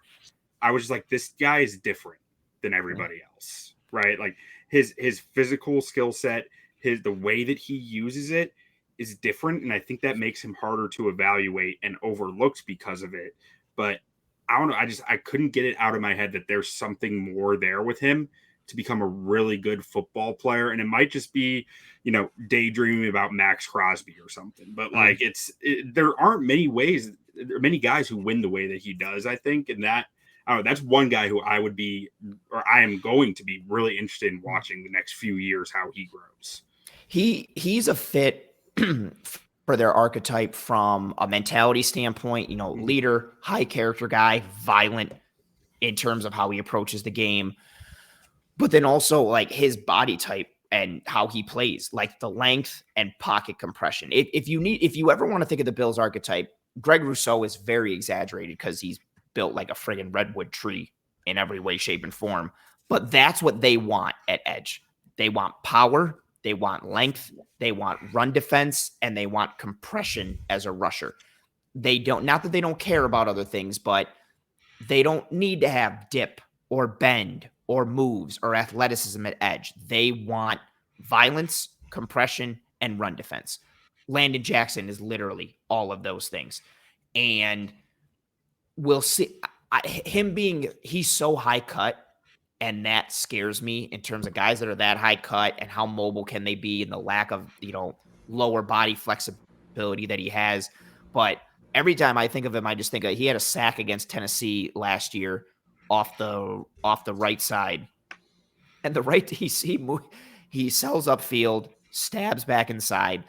I was just like, this guy is different than everybody else, right? Like his physical skill set, the way that he uses it is different. And I think that makes him harder to evaluate and overlooked because of it. But I don't know. I couldn't get it out of my head that there's something more there with him to become a really good football player. And it might just be, daydreaming about Max Crosby or something. But like there aren't many guys who win the way that he does, I think. And that's one guy who I am going to be really interested in watching the next few years, how he grows. He's a fit for their archetype from a mentality standpoint, leader, high character guy, violent in terms of how he approaches the game, but then also like his body type and how he plays, like the length and pocket compression. If you ever want to think of the Bills archetype, Greg Rousseau is very exaggerated because he's built like a friggin' redwood tree in every way, shape, and form. But that's what they want at edge. They want power, they want length, they want run defense, and they want compression as a rusher. Not that they don't care about other things, but they don't need to have dip or bend or moves or athleticism at edge. They want violence, compression, and run defense. Landon Jackson is literally all of those things. And we'll see he's so high cut, and that scares me in terms of guys that are that high cut and how mobile can they be and the lack of, lower body flexibility that he has. But every time I think of him, I just think he had a sack against Tennessee last year off the right side, and the right he sells upfield, stabs back inside,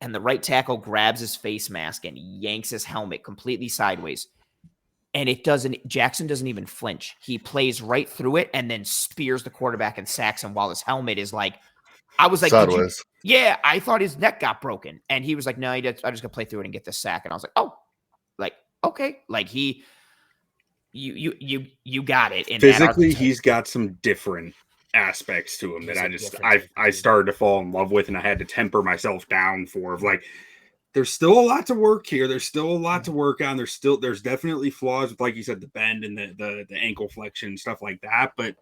and the right tackle grabs his face mask and yanks his helmet completely sideways. And Jackson doesn't even flinch. He plays right through it and then spears the quarterback and sacks him while his helmet is like, I was like, sideways. Yeah, I thought his neck got broken. And he was like, no, I just gonna play through it and get this sack. And I was like, oh, like, okay. Like you got it. Physically, he's got some different aspects to him that I started to fall in love with, and I had to temper myself down for like, there's still a lot to work here. There's still a lot to work on. There's definitely flaws with, like you said, the bend and the ankle flexion, stuff like that. But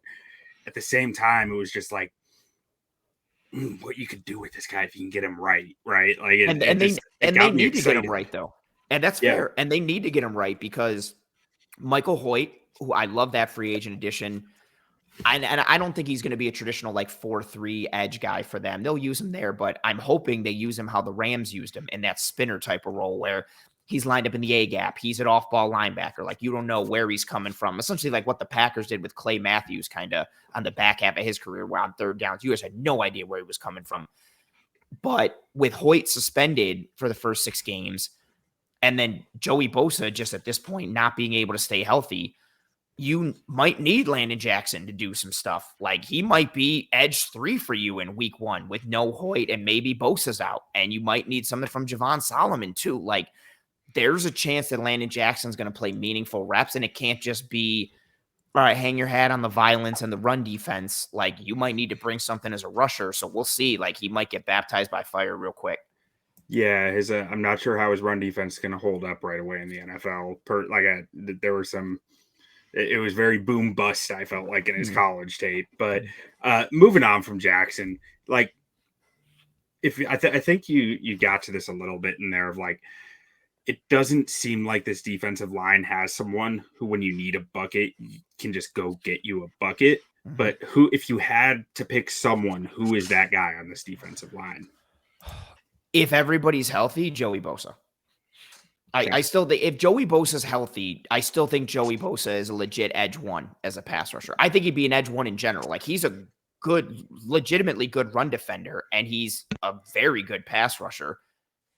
at the same time, it was just like, what you could do with this guy if you can get him right. Like, they need to get him right though. And that's fair. And they need to get him right because Michael Hoyt, who I love that free agent addition, and I don't think he's going to be a traditional like 4-3 edge guy for them. They'll use him there, but I'm hoping they use him how the Rams used him in that spinner type of role where he's lined up in the A gap. He's an off-ball linebacker. Like, you don't know where he's coming from. Essentially like what the Packers did with Clay Matthews kind of on the back half of his career where on third downs, you guys had no idea where he was coming from. But with Hoyt suspended for the first 6 games and then Joey Bosa just at this point not being able to stay healthy, you might need Landon Jackson to do some stuff. Like, he might be edge 3 for you in week 1 with no Hoyt and maybe Bosa's out. And you might need something from Javon Solomon too. Like, there's a chance that Landon Jackson's going to play meaningful reps, and it can't just be, all right, hang your hat on the violence and the run defense. Like, you might need to bring something as a rusher. So we'll see. Like, he might get baptized by fire real quick. Yeah, I'm not sure how his run defense is going to hold up right away in the NFL. There were some. It was very boom bust, I felt like, in his college tape. But moving on from Jackson, like, I think you got to this a little bit in there of like, it doesn't seem like this defensive line has someone who, when you need a bucket, can just go get you a bucket. Mm-hmm. But if you had to pick someone, who is that guy on this defensive line? If everybody's healthy, Joey Bosa. I still think if Joey Bosa's healthy, I still think Joey Bosa is a legit edge 1 as a pass rusher. I think he'd be an edge 1 in general. Like, he's a legitimately good run defender, and he's a very good pass rusher.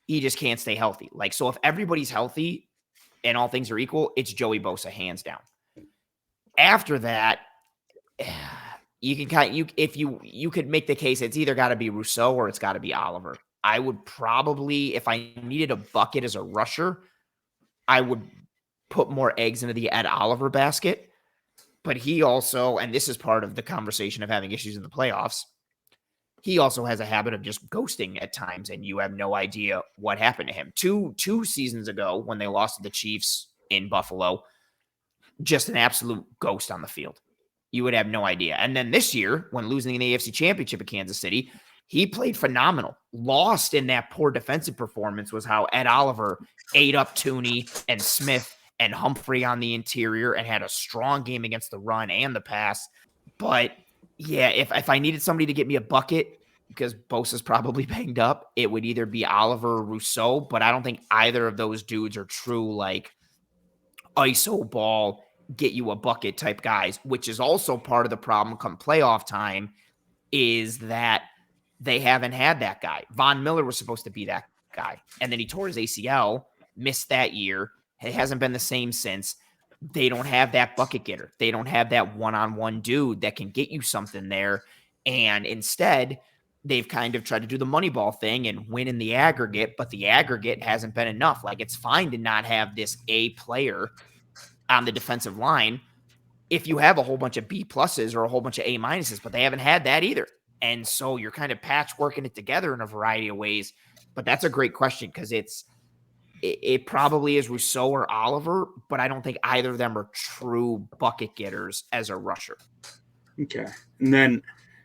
He just can't stay healthy. Like, so if everybody's healthy and all things are equal, it's Joey Bosa hands down. After that, you can you could make the case it's either got to be Rousseau or it's got to be Oliver. I would probably, if I needed a bucket as a rusher, I would put more eggs into the Ed Oliver basket. But he also, and this is part of the conversation of having issues in the playoffs, he also has a habit of just ghosting at times, and you have no idea what happened to him. Two seasons ago, when they lost to the Chiefs in Buffalo, just an absolute ghost on the field. You would have no idea. And then this year, when losing the AFC Championship at Kansas City, he played phenomenal. Lost in that poor defensive performance was how Ed Oliver ate up Tooney and Smith and Humphrey on the interior and had a strong game against the run and the pass. But Yeah, if I needed somebody to get me a bucket because Bosa's probably banged up, it would either be Oliver or Rousseau, but I don't think either of those dudes are true like ISO ball, get you a bucket type guys, which is also part of the problem come playoff time is that they haven't had that guy. Von Miller was supposed to be that guy, and then he tore his ACL, missed that year. It hasn't been the same since. They don't have that bucket getter. They don't have that one-on-one dude that can get you something there. And instead, they've kind of tried to do the Moneyball thing and win in the aggregate, but the aggregate hasn't been enough. Like, it's fine to not have this A player on the defensive line if you have a whole bunch of B pluses or a whole bunch of A minuses, but they haven't had that either. And so you're kind of patchworking it together in a variety of ways. But that's a great question because it probably is Rousseau or Oliver, but I don't think either of them are true bucket getters as a rusher. Okay. And then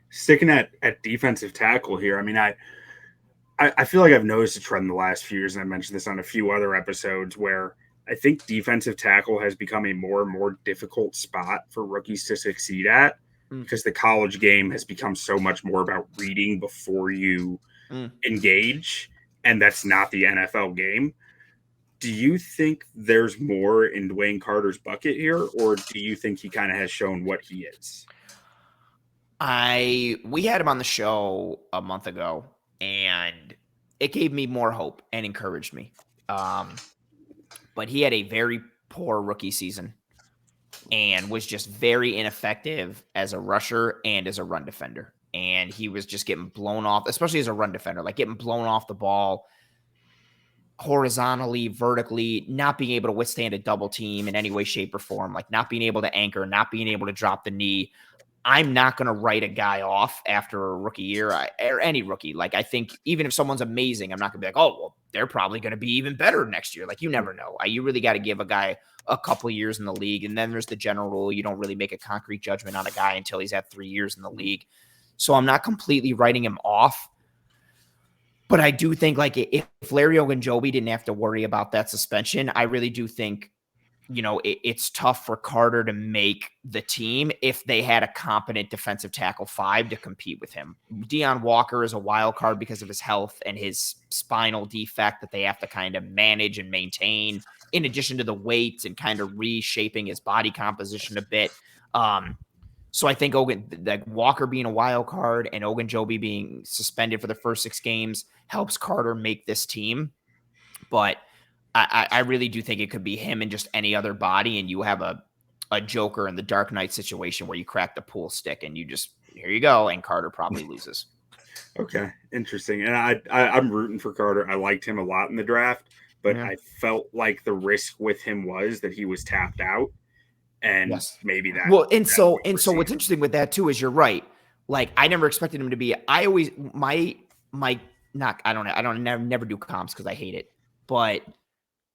sticking at defensive tackle here, I mean, I feel like I've noticed a trend the last few years, and I mentioned this on a few other episodes, where I think defensive tackle has become a more and more difficult spot for rookies to succeed at because the college game has become so much more about reading before you engage, and that's not the NFL game. Do you think there's more in Dwayne Carter's bucket here, or do you think he kind of has shown what he is? We had him on the show a month ago, and it gave me more hope and encouraged me. But he had a very poor rookie season and was just very ineffective as a rusher and as a run defender. And he was just getting blown off, especially as a run defender, like getting blown off the ball horizontally, vertically, not being able to withstand a double team in any way, shape, or form, like not being able to anchor, not being able to drop the knee. I'm not going to write a guy off after a rookie year or any rookie. Like, I think even if someone's amazing, I'm not going to be like, oh, well, they're probably going to be even better next year. Like, you never know. You really got to give a guy a couple of years in the league. And then there's the general rule. You don't really make a concrete judgment on a guy until he's had 3 years in the league. So I'm not completely writing him off. But I do think, like, if Larry Ogunjobi didn't have to worry about that suspension, I really do think, you know, it's tough for Carter to make the team if they had a competent defensive tackle 5 to compete with him. Deion Walker is a wild card because of his health and his spinal defect that they have to kind of manage and maintain, in addition to the weight and kind of reshaping his body composition a bit. So I think Walker being a wild card and Ogunjobi being suspended for the first 6 games helps Carter make this team. But I really do think it could be him and just any other body, and you have a Joker in the Dark Knight situation where you crack the pool stick and you just, here you go, and Carter probably loses. Okay, interesting. And I'm rooting for Carter. I liked him a lot in the draft, but I felt like the risk with him was that he was tapped out, and maybe that. Well, and so what's interesting with that too is you're right. Like, I never expected him to be. I always never do comps because I hate it, but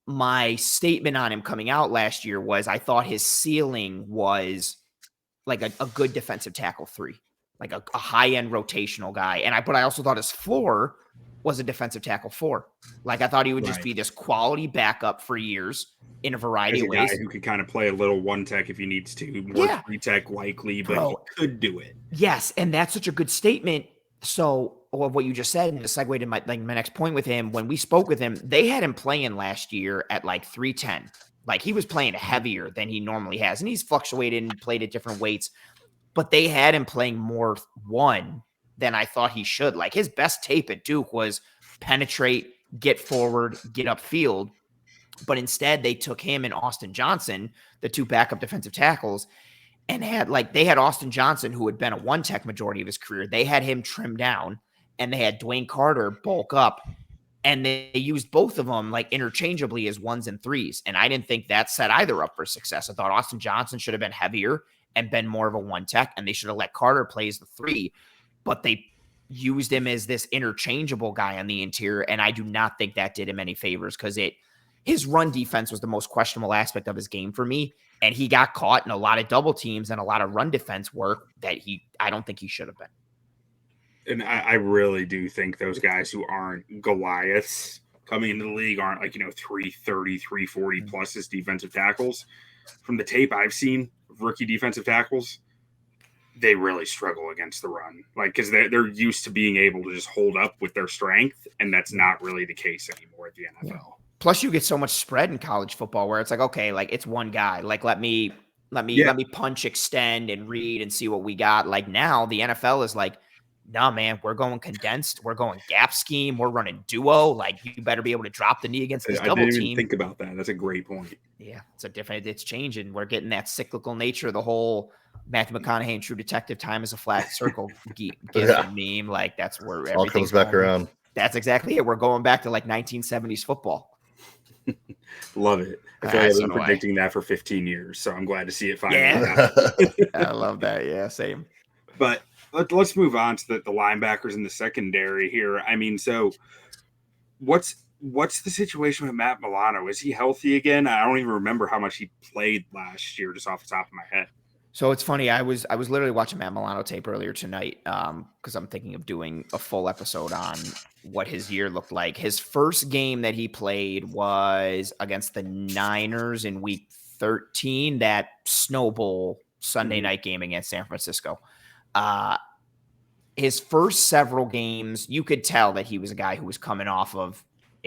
my statement on him coming out last year was I thought his ceiling was like a good defensive tackle 3, like a high-end rotational guy. But I also thought his floor was a defensive tackle 4. Like, I thought he would just be this quality backup for years in a variety of ways. Guy who could kind of play a little 1-tech if he needs to, more 3-tech likely, but he could do it. Yes, and that's such a good statement. So, of what you just said, and the segue to my next point with him, when we spoke with him, they had him playing last year at like 310. Like, he was playing heavier than he normally has, and he's fluctuated and played at different weights, but they had him playing more 1 than I thought he should. Like, his best tape at Duke was penetrate, get forward, get upfield, but instead they took him and Austin Johnson, the 2 backup defensive tackles, and they had Austin Johnson, who had been a 1-tech majority of his career. They had him trimmed down, and they had Dwayne Carter bulk up, and they used both of them like interchangeably as 1s and 3s. And I didn't think that set either up for success. I thought Austin Johnson should have been heavier and been more of a 1-tech, and they should have let Carter play as the 3, but they used him as this interchangeable guy on the interior. And I do not think that did him any favors because his run defense was the most questionable aspect of his game for me. And he got caught in a lot of double teams and a lot of run defense work that I don't think he should have been. And I really do think those guys who aren't Goliaths coming into the league aren't 330, 340 plus as defensive tackles. From the tape I've seen of rookie defensive tackles, they really struggle against the run. Like, because they're used to being able to just hold up with their strength, and that's not really the case anymore at the NFL. Yeah. Plus, you get so much spread in college football where it's like, okay, like it's one guy. Like, let me punch, extend, and read and see what we got. Like now, the NFL is like, nah, man, we're going condensed. We're going gap scheme. We're running duo. Like, you better be able to drop the knee against this double team. I didn't even think about that. That's a great point. Yeah, it's changing. We're getting that cyclical nature of the whole Matthew McConaughey and True Detective time is a flat circle gif and meme. Like, that's where everything all comes back around. That's exactly it. We're going back to like 1970s football. Love it. I feel like I've been predicting that for 15 years, so I'm glad to see it finally. Yeah. I love that. Yeah, same. But let's move on to the linebackers in the secondary here. I mean, so what's the situation with Matt Milano? Is he healthy again? I don't even remember how much he played last year, just off the top of my head. So it's funny. I was literally watching Matt Milano tape earlier tonight because I'm thinking of doing a full episode on what his year looked like. His first game that he played was against the Niners in Week 13, that Snow Bowl Sunday night game against San Francisco. His first several games, you could tell that he was a guy who was coming off of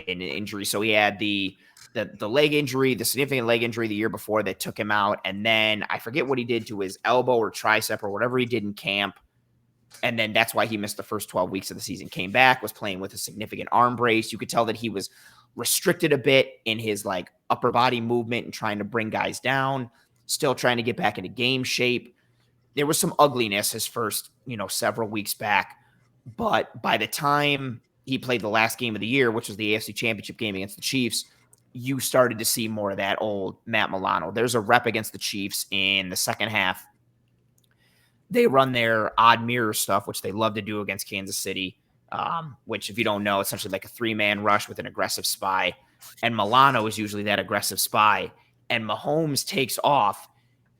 an injury. So he had the leg injury, the significant leg injury the year before that took him out. And then I forget what he did to his elbow or tricep or whatever he did in camp. And then that's why he missed the first 12 weeks of the season, came back, was playing with a significant arm brace. You could tell that he was restricted a bit in his like upper body movement and trying to bring guys down, still trying to get back into game shape. There was some ugliness his first, several weeks back. But by the time he played the last game of the year, which was the AFC Championship game against the Chiefs, you started to see more of that old Matt Milano. There's a rep against the Chiefs in the second half. They run their odd mirror stuff, which they love to do against Kansas City, which, if you don't know, essentially like a 3-man rush with an aggressive spy. And Milano is usually that aggressive spy. And Mahomes takes off,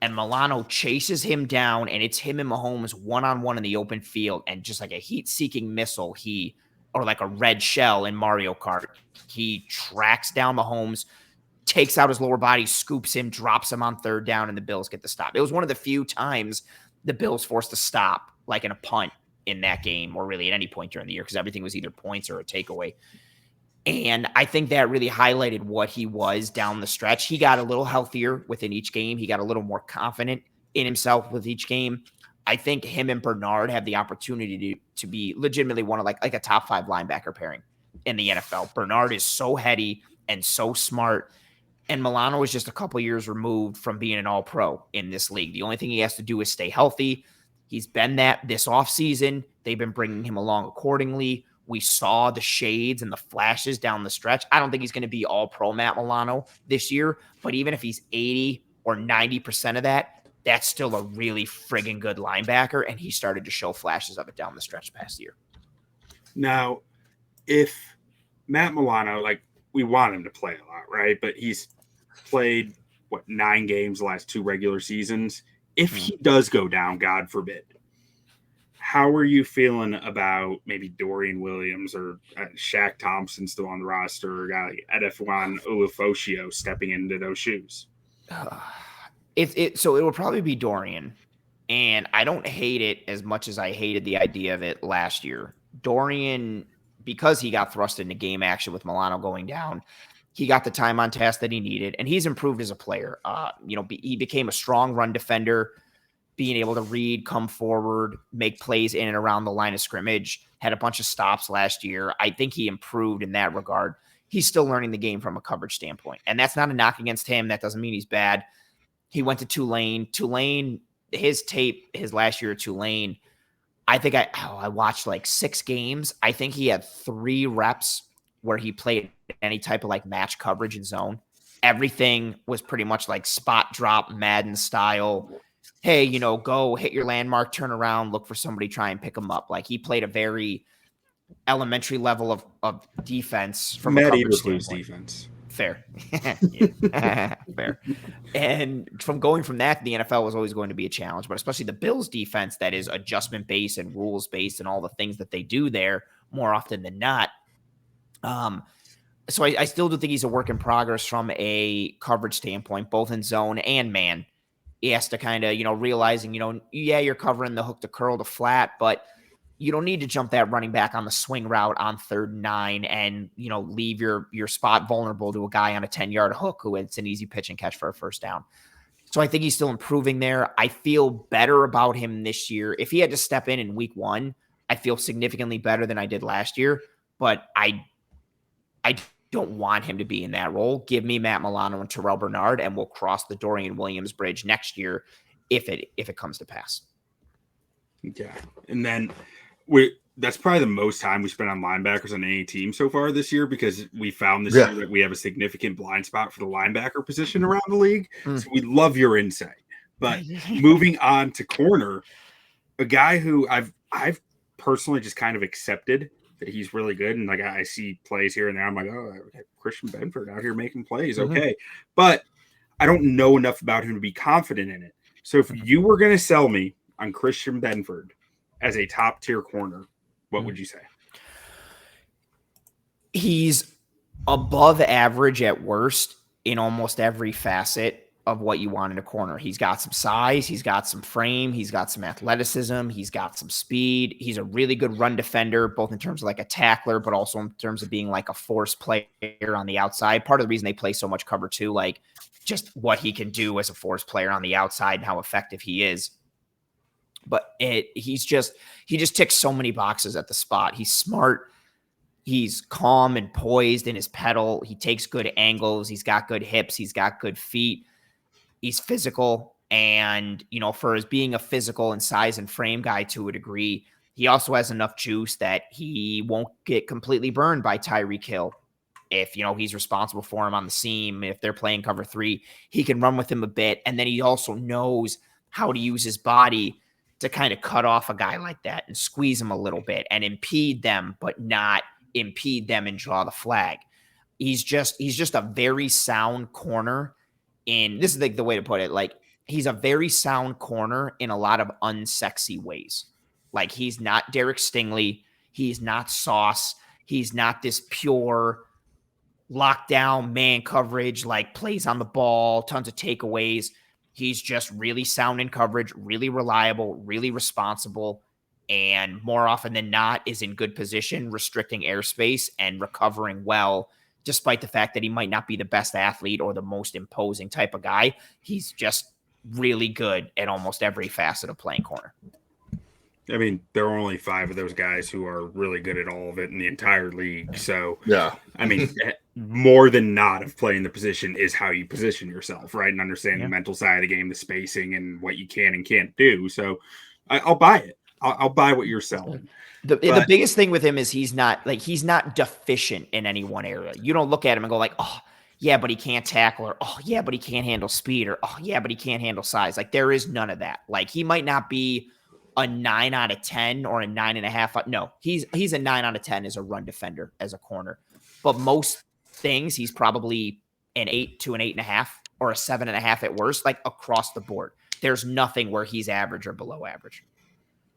and Milano chases him down, and it's him and Mahomes one-on-one in the open field. And just like a heat-seeking missile, or like a red shell in Mario Kart, he tracks down Mahomes, takes out his lower body, scoops him, drops him on third down, and the Bills get the stop. It was one of the few times the Bills forced a stop, like in a punt in that game, or really at any point during the year, because everything was either points or a takeaway. And I think that really highlighted what he was down the stretch. He got a little healthier within each game. He got a little more confident in himself with each game. I think him and Bernard have the opportunity to be legitimately one of like a top 5 linebacker pairing in the NFL. Bernard is so heady and so smart, and Milano is just a couple years removed from being an all-pro in this league. The only thing he has to do is stay healthy. He's been that this offseason. They've been bringing him along accordingly. We saw the shades and the flashes down the stretch. I don't think he's going to be all-pro Matt Milano this year, but even if he's 80 or 90% of that, that's still a really friggin' good linebacker, and he started to show flashes of it down the stretch past year. Now, if Matt Milano, like, we want him to play a lot, right? But he's played, 9 games the last 2 regular seasons. If he does go down, God forbid, how are you feeling about maybe Dorian Williams or Shaq Thompson still on the roster, or a guy like Edefwan Olufoshio stepping into those shoes? So it will probably be Dorian, and I don't hate it as much as I hated the idea of it last year. Dorian, because he got thrust into game action with Milano going down, he got the time on task that he needed, and he's improved as a player. He became a strong run defender, being able to read, come forward, make plays in and around the line of scrimmage, had a bunch of stops last year. I think he improved in that regard. He's still learning the game from a coverage standpoint, and that's not a knock against him. That doesn't mean he's bad. He went to Tulane. His tape, his last year at Tulane, I think I watched like 6 games. I think he had 3 reps where he played any type of like match coverage in zone. Everything was pretty much like spot drop Madden style. Hey, go hit your landmark, turn around, look for somebody, try and pick him up. Like, he played a very elementary level of defense from Matt a coverage Eberflus standpoint. defense. Fair. Fair. And going from that to the NFL was always going to be a challenge, but especially the Bills defense that is adjustment based and rules based and all the things that they do there more often than not. So I still do think he's a work in progress from a coverage standpoint, both in zone and man. He has to kind of, realizing, yeah, you're covering the hook to curl to flat, but you don't need to jump that running back on the swing route on 3rd and 9 and, leave your spot vulnerable to a guy on a 10-yard hook who it's an easy pitch and catch for a first down. So I think he's still improving there. I feel better about him this year. If he had to step in week 1, I feel significantly better than I did last year, but I don't want him to be in that role. Give me Matt Milano and Terrell Bernard, and we'll cross the Dorian Williams bridge next year if it comes to pass. Yeah. And then that's probably the most time we spent on linebackers on any team so far this year, because we found this year that we have a significant blind spot for the linebacker position around the league. So we love your insight. But moving on to corner, a guy who I've personally just kind of accepted that he's really good. And like I see plays here and there. I'm like, oh, okay, Christian Benford out here making plays. Okay. But I don't know enough about him to be confident in it. So if you were going to sell me on Christian Benford as a top tier corner, what would you say? He's above average at worst in almost every facet of what you want in a corner. He's got some size, he's got some frame, he's got some athleticism, he's got some speed. He's a really good run defender, both in terms of like a tackler, but also in terms of being like a force player on the outside. Part of the reason they play so much cover 2, like just what he can do as a force player on the outside and how effective he is. But he just ticks so many boxes at the spot. He's smart. He's calm and poised in his pedal. He takes good angles. He's got good hips. He's got good feet. He's physical. And, for his being a physical and size and frame guy to a degree, he also has enough juice that he won't get completely burned by Tyreek Hill. If, he's responsible for him on the seam, if they're playing cover 3, he can run with him a bit. And then he also knows how to use his body to kind of cut off a guy like that and squeeze him a little bit and impede them, but not impede them and draw the flag. He's just a very sound corner. This is the way to put it. Like, he's a very sound corner in a lot of unsexy ways. Like, he's not Derek Stingley. He's not Sauce. He's not this pure lockdown man coverage, like plays on the ball, tons of takeaways. He's just really sound in coverage, really reliable, really responsible, and more often than not is in good position, restricting airspace and recovering well, despite the fact that he might not be the best athlete or the most imposing type of guy. He's just really good at almost every facet of playing corner. I mean, there are only 5 of those guys who are really good at all of it in the entire league. So, I mean, more than not of playing the position is how you position yourself, right? And understand the mental side of the game, the spacing, and what you can and can't do. So, I'll buy it. I'll buy what you're selling. The biggest thing with him is he's not deficient in any one area. You don't look at him and go like, oh, yeah, but he can't tackle, or oh, yeah, but he can't handle speed, or oh, yeah, but he can't handle size. Like, there is none of that. Like, he might not be a 9 out of 10 or a 9.5. No, he's a 9 out of 10 as a run defender, as a corner. But most things, he's probably an 8 to an 8.5 or a 7.5 at worst, like across the board. There's nothing where he's average or below average.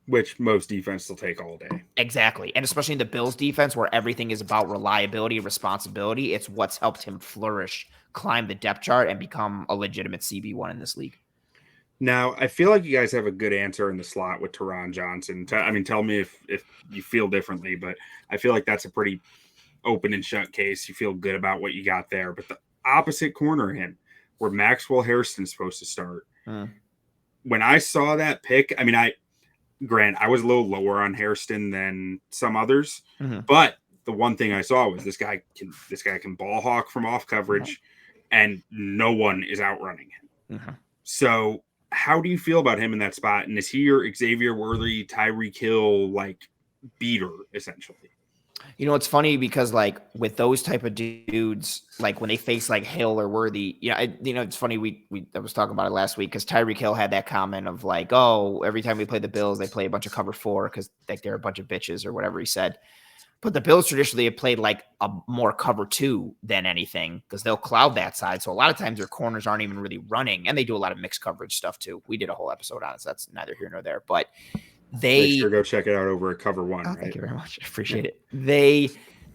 Which most defense will take all day. Exactly. And especially in the Bills defense, where everything is about reliability and responsibility, it's what's helped him flourish, climb the depth chart, and become a legitimate CB1 in this league. Now, I feel like you guys have a good answer in the slot with Teron Johnson. Tell me if you feel differently, but I feel like that's a pretty open and shut case. You feel good about what you got there. But the opposite corner of him, where Maxwell Hairston's supposed to start, when I saw that pick, I mean, I was a little lower on Hairston than some others, but the one thing I saw was this guy can ball hawk from off coverage, and no one is outrunning him. So how do you feel about him in that spot? And is he your Xavier Worthy, Tyreek Hill, like, beater, essentially? It's funny because, like, with those type of dudes, like when they face like Hill or Worthy, it's funny. I was talking about it last week because Tyreek Hill had that comment of like, oh, every time we play the Bills, they play a bunch of cover 4 because like they're a bunch of bitches or whatever he said. But the Bills traditionally have played like a more cover 2 than anything because they'll cloud that side. So a lot of times their corners aren't even really running, and they do a lot of mixed coverage stuff too. We did a whole episode on it, so that's neither here nor there. But make sure to go check it out over at Cover 1. Oh, right? Thank you very much. I appreciate it.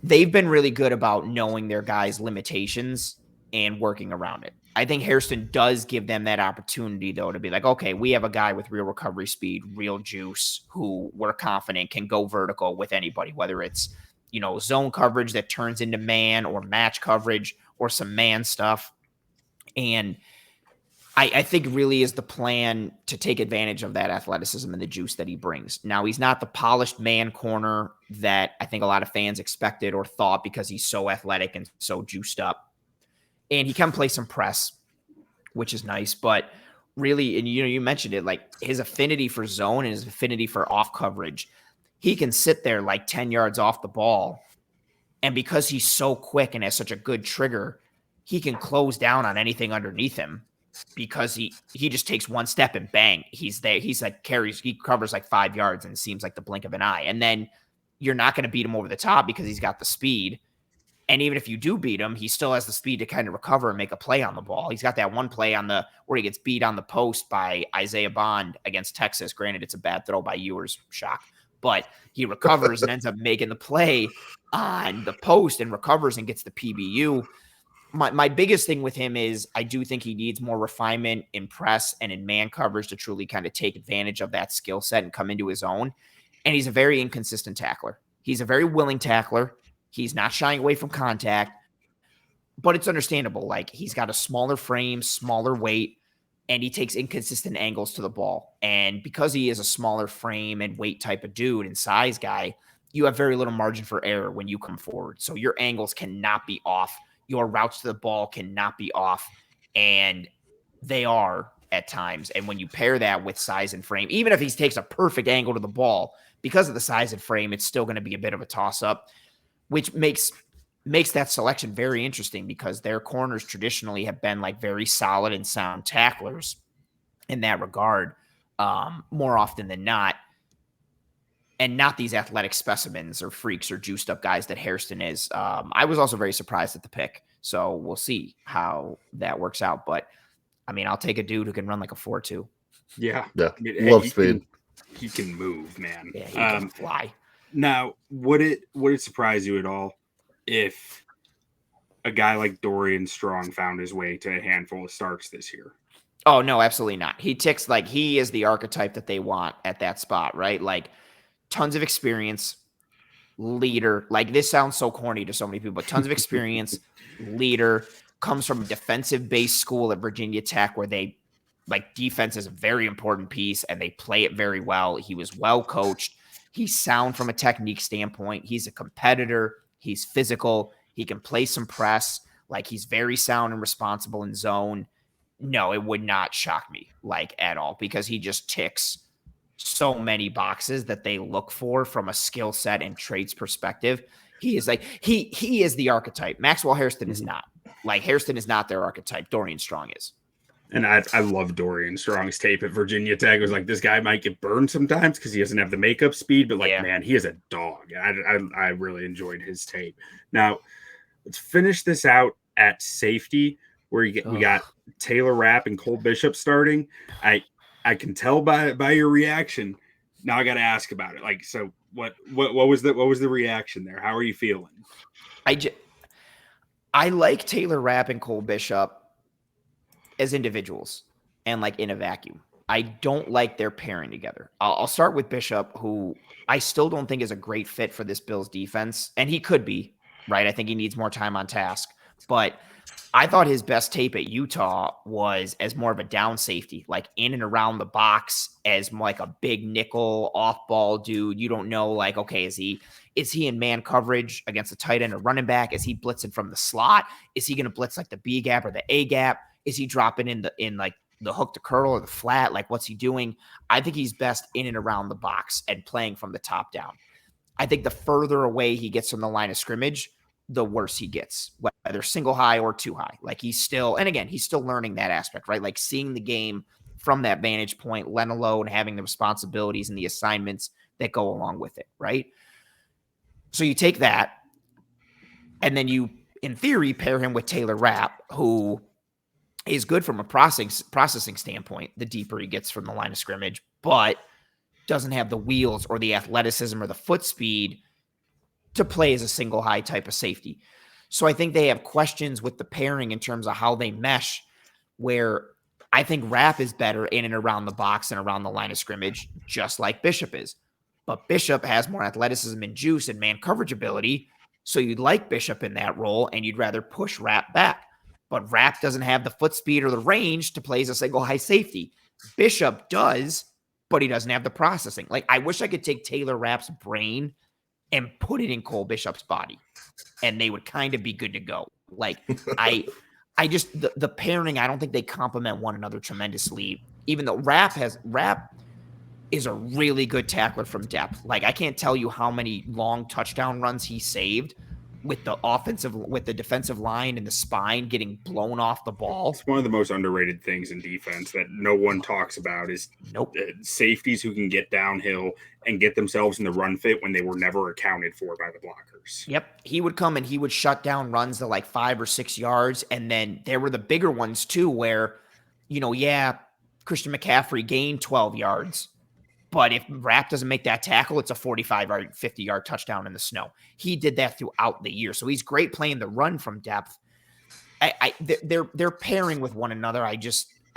They've been really good about knowing their guys' limitations and working around it. I think Hairston does give them that opportunity, though, to be like, okay, we have a guy with real recovery speed, real juice, who we're confident can go vertical with anybody, whether it's, zone coverage that turns into man or match coverage or some man stuff. And I think really is the plan to take advantage of that athleticism and the juice that he brings. Now, he's not the polished man corner that I think a lot of fans expected or thought because he's so athletic and so juiced up. And he can play some press, which is nice. But really, and you mentioned it, like his affinity for zone and his affinity for off coverage, he can sit there like 10 yards off the ball. And because he's so quick and has such a good trigger, he can close down on anything underneath him. Because he just takes one step and bang, he's there. He's like he covers like 5 yards and it seems like the blink of an eye. And then you're not going to beat him over the top because he's got the speed. And even if you do beat him, he still has the speed to kind of recover and make a play on the ball. He's got that one play where he gets beat on the post by Isaiah Bond against Texas. Granted, it's a bad throw by Ewers, shock, but he recovers and ends up making the play on the post and recovers and gets the PBU. My biggest thing with him is I do think he needs more refinement in press and in man coverage to truly kind of take advantage of that skill set and come into his own. And he's a very inconsistent tackler. He's a very willing tackler. He's not shying away from contact, but it's understandable. Like he's got a smaller frame, smaller weight, and he takes inconsistent angles to the ball. And because he is a smaller frame and weight type of dude and size guy, you have very little margin for error when you come forward. So your angles cannot be off. Your routes to the ball cannot be off, and they are at times. And when you pair that with size and frame, even if he takes a perfect angle to the ball, because of the size and frame, it's still going to be a bit of a toss-up, which makes that selection very interesting because their corners traditionally have been like very solid and sound tacklers in that regard, more often than not. And not these athletic specimens or freaks or juiced up guys that Hairston is. I was also very surprised at the pick. So we'll see how that works out. But, I mean, I'll take a dude who can run like a 4.2. Yeah. Yeah. I mean, Love speed. He can move, man. Yeah, he can fly. Now, would it surprise you at all if a guy like Dorian Strong found his way to a handful of starts this year? Oh, no, absolutely not. He ticks like he is the archetype that they want at that spot, right? Like, tons of experience, leader. Like this sounds so corny to so many people, but tons of experience, leader, comes from a defensive-based school at Virginia Tech where they like defense is a very important piece and they play it very well. He was well coached. He's sound from a technique standpoint. He's a competitor. He's physical. He can play some press. Like he's very sound and responsible in zone. No, it would not shock me like at all because he just ticks so many boxes that they look for from a skill set and traits perspective. He is like, he is the archetype. Maxwell Hairston is not. Like Hairston is not their archetype. Dorian Strong is. And I love Dorian Strong's tape at Virginia Tech. It was like, this guy might get burned sometimes because he doesn't have the makeup speed, but like, man, he is a dog. I really enjoyed his tape. Now, let's finish this out at safety where we got Taylor Rapp and Cole Bishop starting. I can tell by your reaction. Now I got to ask about it. Like, so what was the reaction there? How are you feeling? I like Taylor Rapp and Cole Bishop as individuals and like in a vacuum. I don't like their pairing together. I'll start with Bishop, who I still don't think is a great fit for this Bills defense. And he could be, right? I think he needs more time on task, but I thought his best tape at Utah was as more of a down safety, like in and around the box as like a big nickel off ball dude. You don't know, like, okay, is he in man coverage against a tight end or running back? Is he blitzing from the slot? Is he going to blitz like the B gap or the A gap? Is he dropping in like the hook to curl or the flat? Like, what's he doing? I think he's best in and around the box and playing from the top down. I think the further away he gets from the line of scrimmage, the worse he gets, whether single high or too high. Like he's still learning that aspect, right? Like seeing the game from that vantage point, let alone having the responsibilities and the assignments that go along with it, right? So you take that, and then you, in theory, pair him with Taylor Rapp, who is good from a processing standpoint, the deeper he gets from the line of scrimmage, but doesn't have the wheels or the athleticism or the foot speed to play as a single high type of safety. So I think they have questions with the pairing in terms of how they mesh, where I think Rapp is better in and around the box and around the line of scrimmage, just like Bishop is. But Bishop has more athleticism and juice and man coverage ability. So you'd like Bishop in that role and you'd rather push Rapp back. But Rapp doesn't have the foot speed or the range to play as a single high safety. Bishop does, but he doesn't have the processing. Like, I wish I could take Taylor Rapp's brain and put it in Cole Bishop's body, and they would kind of be good to go. Like, I just, the pairing, I don't think they complement one another tremendously, even though Rapp is a really good tackler from depth. Like, I can't tell you how many long touchdown runs he saved with the defensive line and the spine getting blown off the ball. It's one of the most underrated things in defense that no one talks about is safeties who can get downhill and get themselves in the run fit when they were never accounted for by the blockers. Yep. He would come and he would shut down runs to like 5 or 6 yards. And then there were the bigger ones too, where, Christian McCaffrey gained 12 yards. But if Rapp doesn't make that tackle, it's a 45 or 50-yard touchdown in the snow. He did that throughout the year. So he's great playing the run from depth. They're pairing with one another. I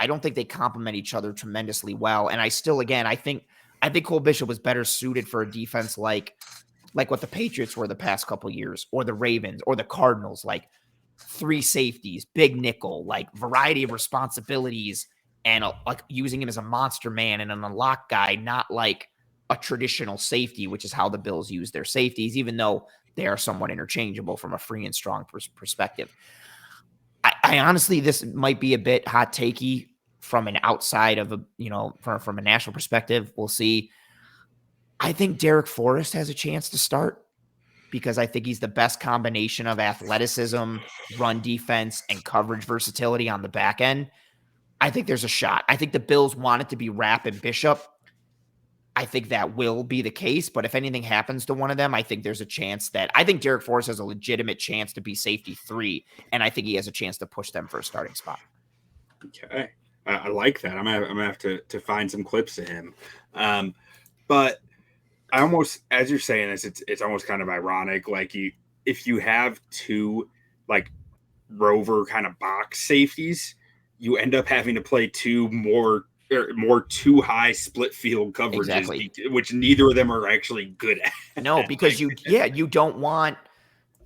don't think they complement each other tremendously well. And I think Cole Bishop was better suited for a defense like what the Patriots were the past couple years, or the Ravens, or the Cardinals, like 3 safeties, big nickel, like variety of responsibilities, and like using him as a monster man and an unlock guy, not like a traditional safety, which is how the Bills use their safeties, even though they are somewhat interchangeable from a free and strong perspective. I honestly, this might be a bit hot takey from an outside of from a national perspective. We'll see. I think Derek Forrest has a chance to start because I think he's the best combination of athleticism, run defense, and coverage versatility on the back end. I think there's a shot. I think the Bills want it to be Rapp and Bishop. I think that will be the case, but if anything happens to one of them, I think there's a chance that I think Derek Forrest has a legitimate chance to be safety 3, and I think he has a chance to push them for a starting spot. Okay. I like that. I'm gonna have to find some clips of him. But I almost, as you're saying this, it's almost kind of ironic. Like if you have 2 like rover kind of box safeties, you end up having to play 2 more too high split field coverages, exactly, which neither of them are actually good at. No, because you don't want,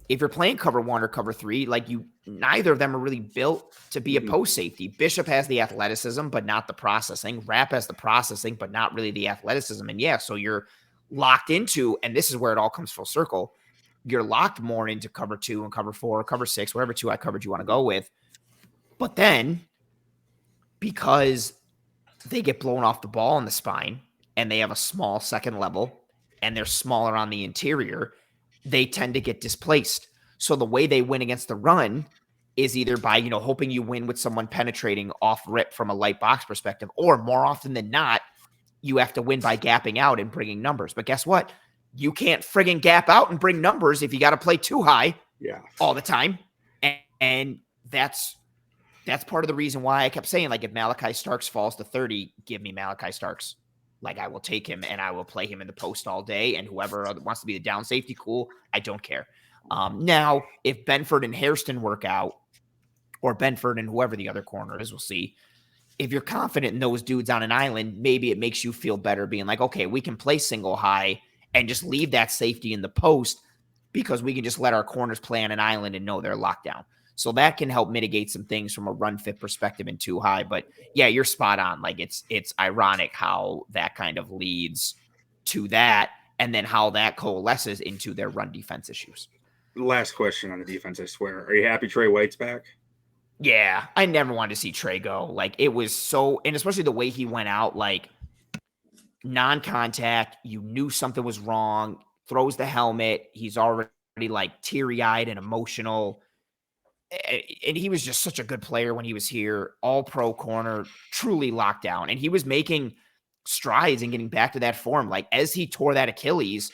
if you're playing cover 1 or cover 3, like neither of them are really built to be a post safety. Bishop has the athleticism, but not the processing. Rapp has the processing, but not really the athleticism. And so you're locked into, and this is where it all comes full circle. You're locked more into cover 2 and cover 4, or cover 6, whatever 2 I coverage you want to go with. But then, because they get blown off the ball in the spine and they have a small second level and they're smaller on the interior, they tend to get displaced. So the way they win against the run is either by, hoping you win with someone penetrating off rip from a light box perspective, or more often than not, you have to win by gapping out and bringing numbers. But guess what? You can't friggin' gap out and bring numbers if you got to play too high all the time. And that's part of the reason why I kept saying, like, if Malachi Starks falls to 30, give me Malachi Starks. Like, I will take him and I will play him in the post all day. And whoever wants to be the down safety, cool. I don't care. Now, if Benford and Hairston work out, or Benford and whoever the other corner is, we'll see. If you're confident in those dudes on an island, maybe it makes you feel better being like, okay, we can play single high and just leave that safety in the post because we can just let our corners play on an island and know they're locked down. So that can help mitigate some things from a run fit perspective in too high. But yeah, you're spot on. Like, it's ironic how that kind of leads to that, and then how that coalesces into their run defense issues. Last question on the defense, I swear. Are you happy Trey White's back? Yeah, I never wanted to see Trey go. Like, it was so, and especially the way he went out, like, non-contact, you knew something was wrong, throws the helmet, he's already like teary-eyed and emotional. And he was just such a good player when he was here, all pro corner, truly locked down. And he was making strides and getting back to that form. Like, as he tore that Achilles,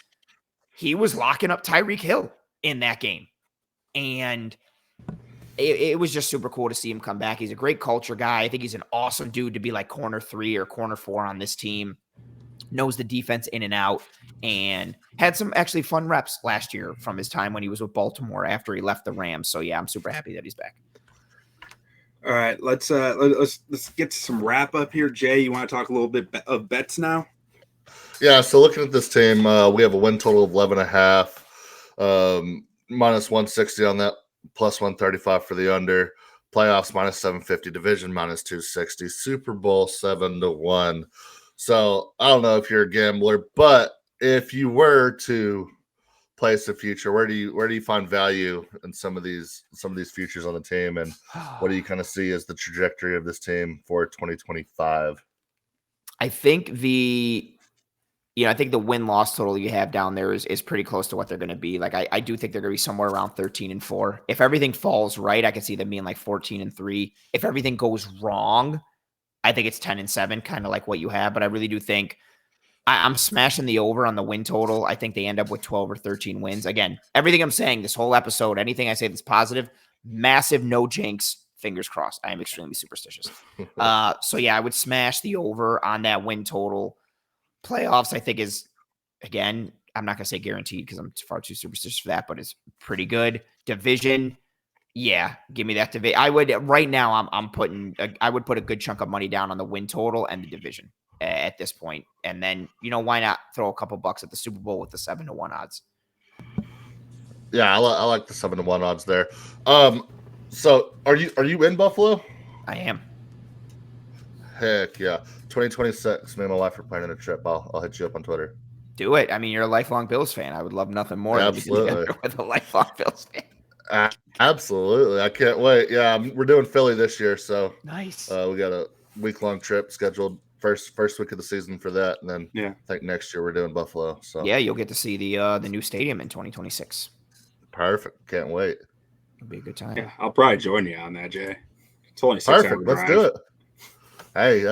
he was locking up Tyreek Hill in that game. And it was just super cool to see him come back. He's a great culture guy. I think he's an awesome dude to be like corner 3 or corner 4 on this team. knows the defense in and out, and had some actually fun reps last year from his time when he was with Baltimore after he left the Rams. So yeah, I'm super happy that he's back. All right, let's get some wrap up here. Jay, you want to talk a little bit of bets now? Yeah, so looking at this team, we have a win total of 11.5, minus 160 on that, plus 135 for the under. Playoffs minus 750, division minus 260, Super Bowl 7-1. So I don't know if you're a gambler, but if you were to place a future, where do you find value in some of these futures on the team, and what do you kind of see as the trajectory of this team for 2025? I think the win-loss total you have down there is pretty close to what they're going to be. Like I do think they're going to be somewhere around 13-4. If everything falls right, I can see them being like 14-3. If everything goes wrong, I think it's 10-7, kind of like what you have. But I really do think I'm smashing the over on the win total. I think they end up with 12 or 13 wins. Again, everything I'm saying this whole episode, anything I say that's positive, massive no jinx. Fingers crossed. I am extremely superstitious. So yeah, I would smash the over on that win total. Playoffs, I think, is, again, I'm not going to say guaranteed because I'm far too superstitious for that, but it's pretty good. Division, yeah, give me that division. I would, right now, I would put a good chunk of money down on the win total and the division at this point. And then, why not throw a couple bucks at the Super Bowl with the 7-1 odds? Yeah, I like the 7-1 odds there. So are you in Buffalo? I am. Heck yeah. 2026, me and my wife are planning a trip. I'll hit you up on Twitter. Do it. I mean, you're a lifelong Bills fan. I would love nothing more than to be together with a lifelong Bills fan. Absolutely. I can't wait. Yeah, we're doing Philly this year, so nice. We got a week-long trip scheduled first week of the season for that, and then I think next year we're doing Buffalo. So yeah, you'll get to see the new stadium in 2026. Perfect. Can't wait. It'll be a good time. Yeah, I'll probably join you on that, Jay. It's only 6 Perfect. Let's do it. Hey,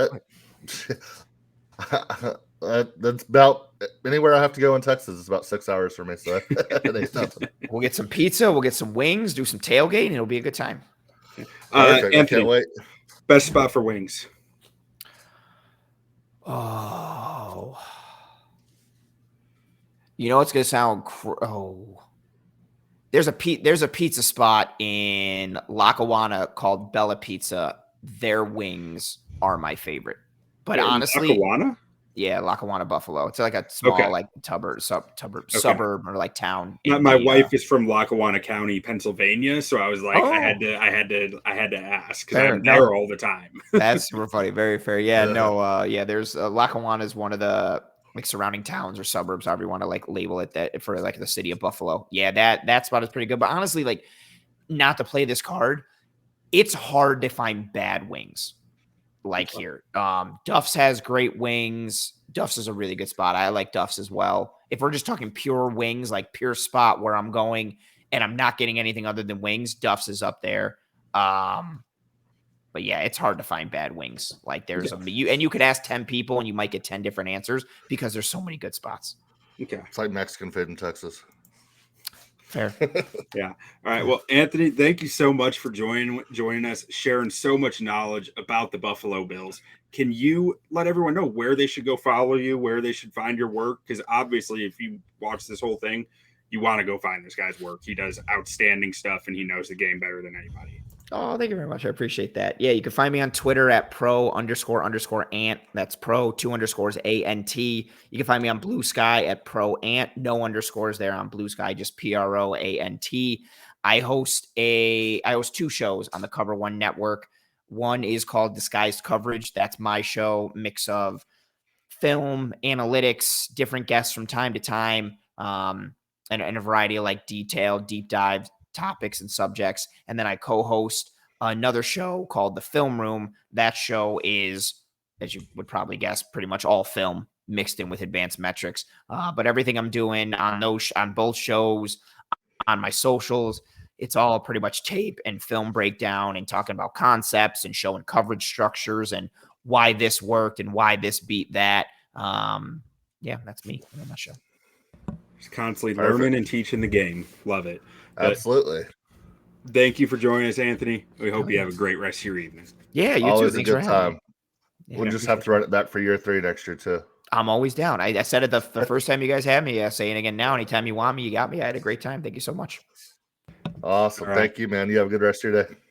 that's about anywhere I have to go in Texas. It's about 6 hours for me, so it ain't nothing. We'll get some pizza. We'll get some wings. Do some tailgate, and it'll be a good time. Anthony, I can't wait. Best spot for wings. Oh, it's gonna sound. There's a pizza spot in Lackawanna called Bella Pizza. Their wings are my favorite. But honestly, Lackawanna? Yeah, Lackawanna, Buffalo. It's like a small suburb or like town. My wife is from Lackawanna County, Pennsylvania, so I was like, I had to ask because I'm there all the time. That's super funny. Very fair. Yeah, there's Lackawanna is one of the like surrounding towns or suburbs, however you want to like label it, that for like the city of Buffalo. Yeah, that spot is pretty good. But honestly, like, not to play this card, it's hard to find bad wings. Like here, Duff's has great wings. Duff's is a really good spot. I like Duff's as well. If we're just talking pure wings, like pure spot where I'm going and I'm not getting anything other than wings, Duff's is up there. But yeah, it's hard to find bad wings. Like there's you could ask 10 people and you might get 10 different answers because there's so many good spots. Okay, it's like Mexican food in Texas. Fair. Yeah. All right. Well, Anthony, thank you so much for joining us, sharing so much knowledge about the Buffalo Bills. Can you let everyone know where they should go follow you, where they should find your work? Because obviously, if you watch this whole thing, you want to go find this guy's work. He does outstanding stuff, and he knows the game better than anybody. Oh, thank you very much. I appreciate that. Yeah, you can find me on Twitter at pro__ant. That's pro 2 underscores ANT. You can find me on Blue Sky at proant. No underscores there on Blue Sky, just PROANT. I host 2 shows on the Cover One Network. One is called Disguised Coverage. That's my show, mix of film, analytics, different guests from time to time, and a variety of like detailed, deep dive topics and subjects. And then I co-host another show called The Film Room. That show is, as you would probably guess, pretty much all film mixed in with advanced metrics. But everything I'm doing on both shows, on my socials, it's all pretty much tape and film breakdown and talking about concepts and showing coverage structures and why this worked and why this beat that. Yeah, that's me in a nutshell. Just constantly learning and teaching the game. Love it. Absolutely. Thank you for joining us, Anthony. We hope you have a great rest of your evening. Yeah, you always too. a good time. Yeah, we'll just have to run it back for year 3 next year too. I'm always down. I said it the first time you guys had me. Saying it again now. Anytime you want me, you got me. I had a great time. Thank you so much. Awesome. All right. Thank you, man. You have a good rest of your day.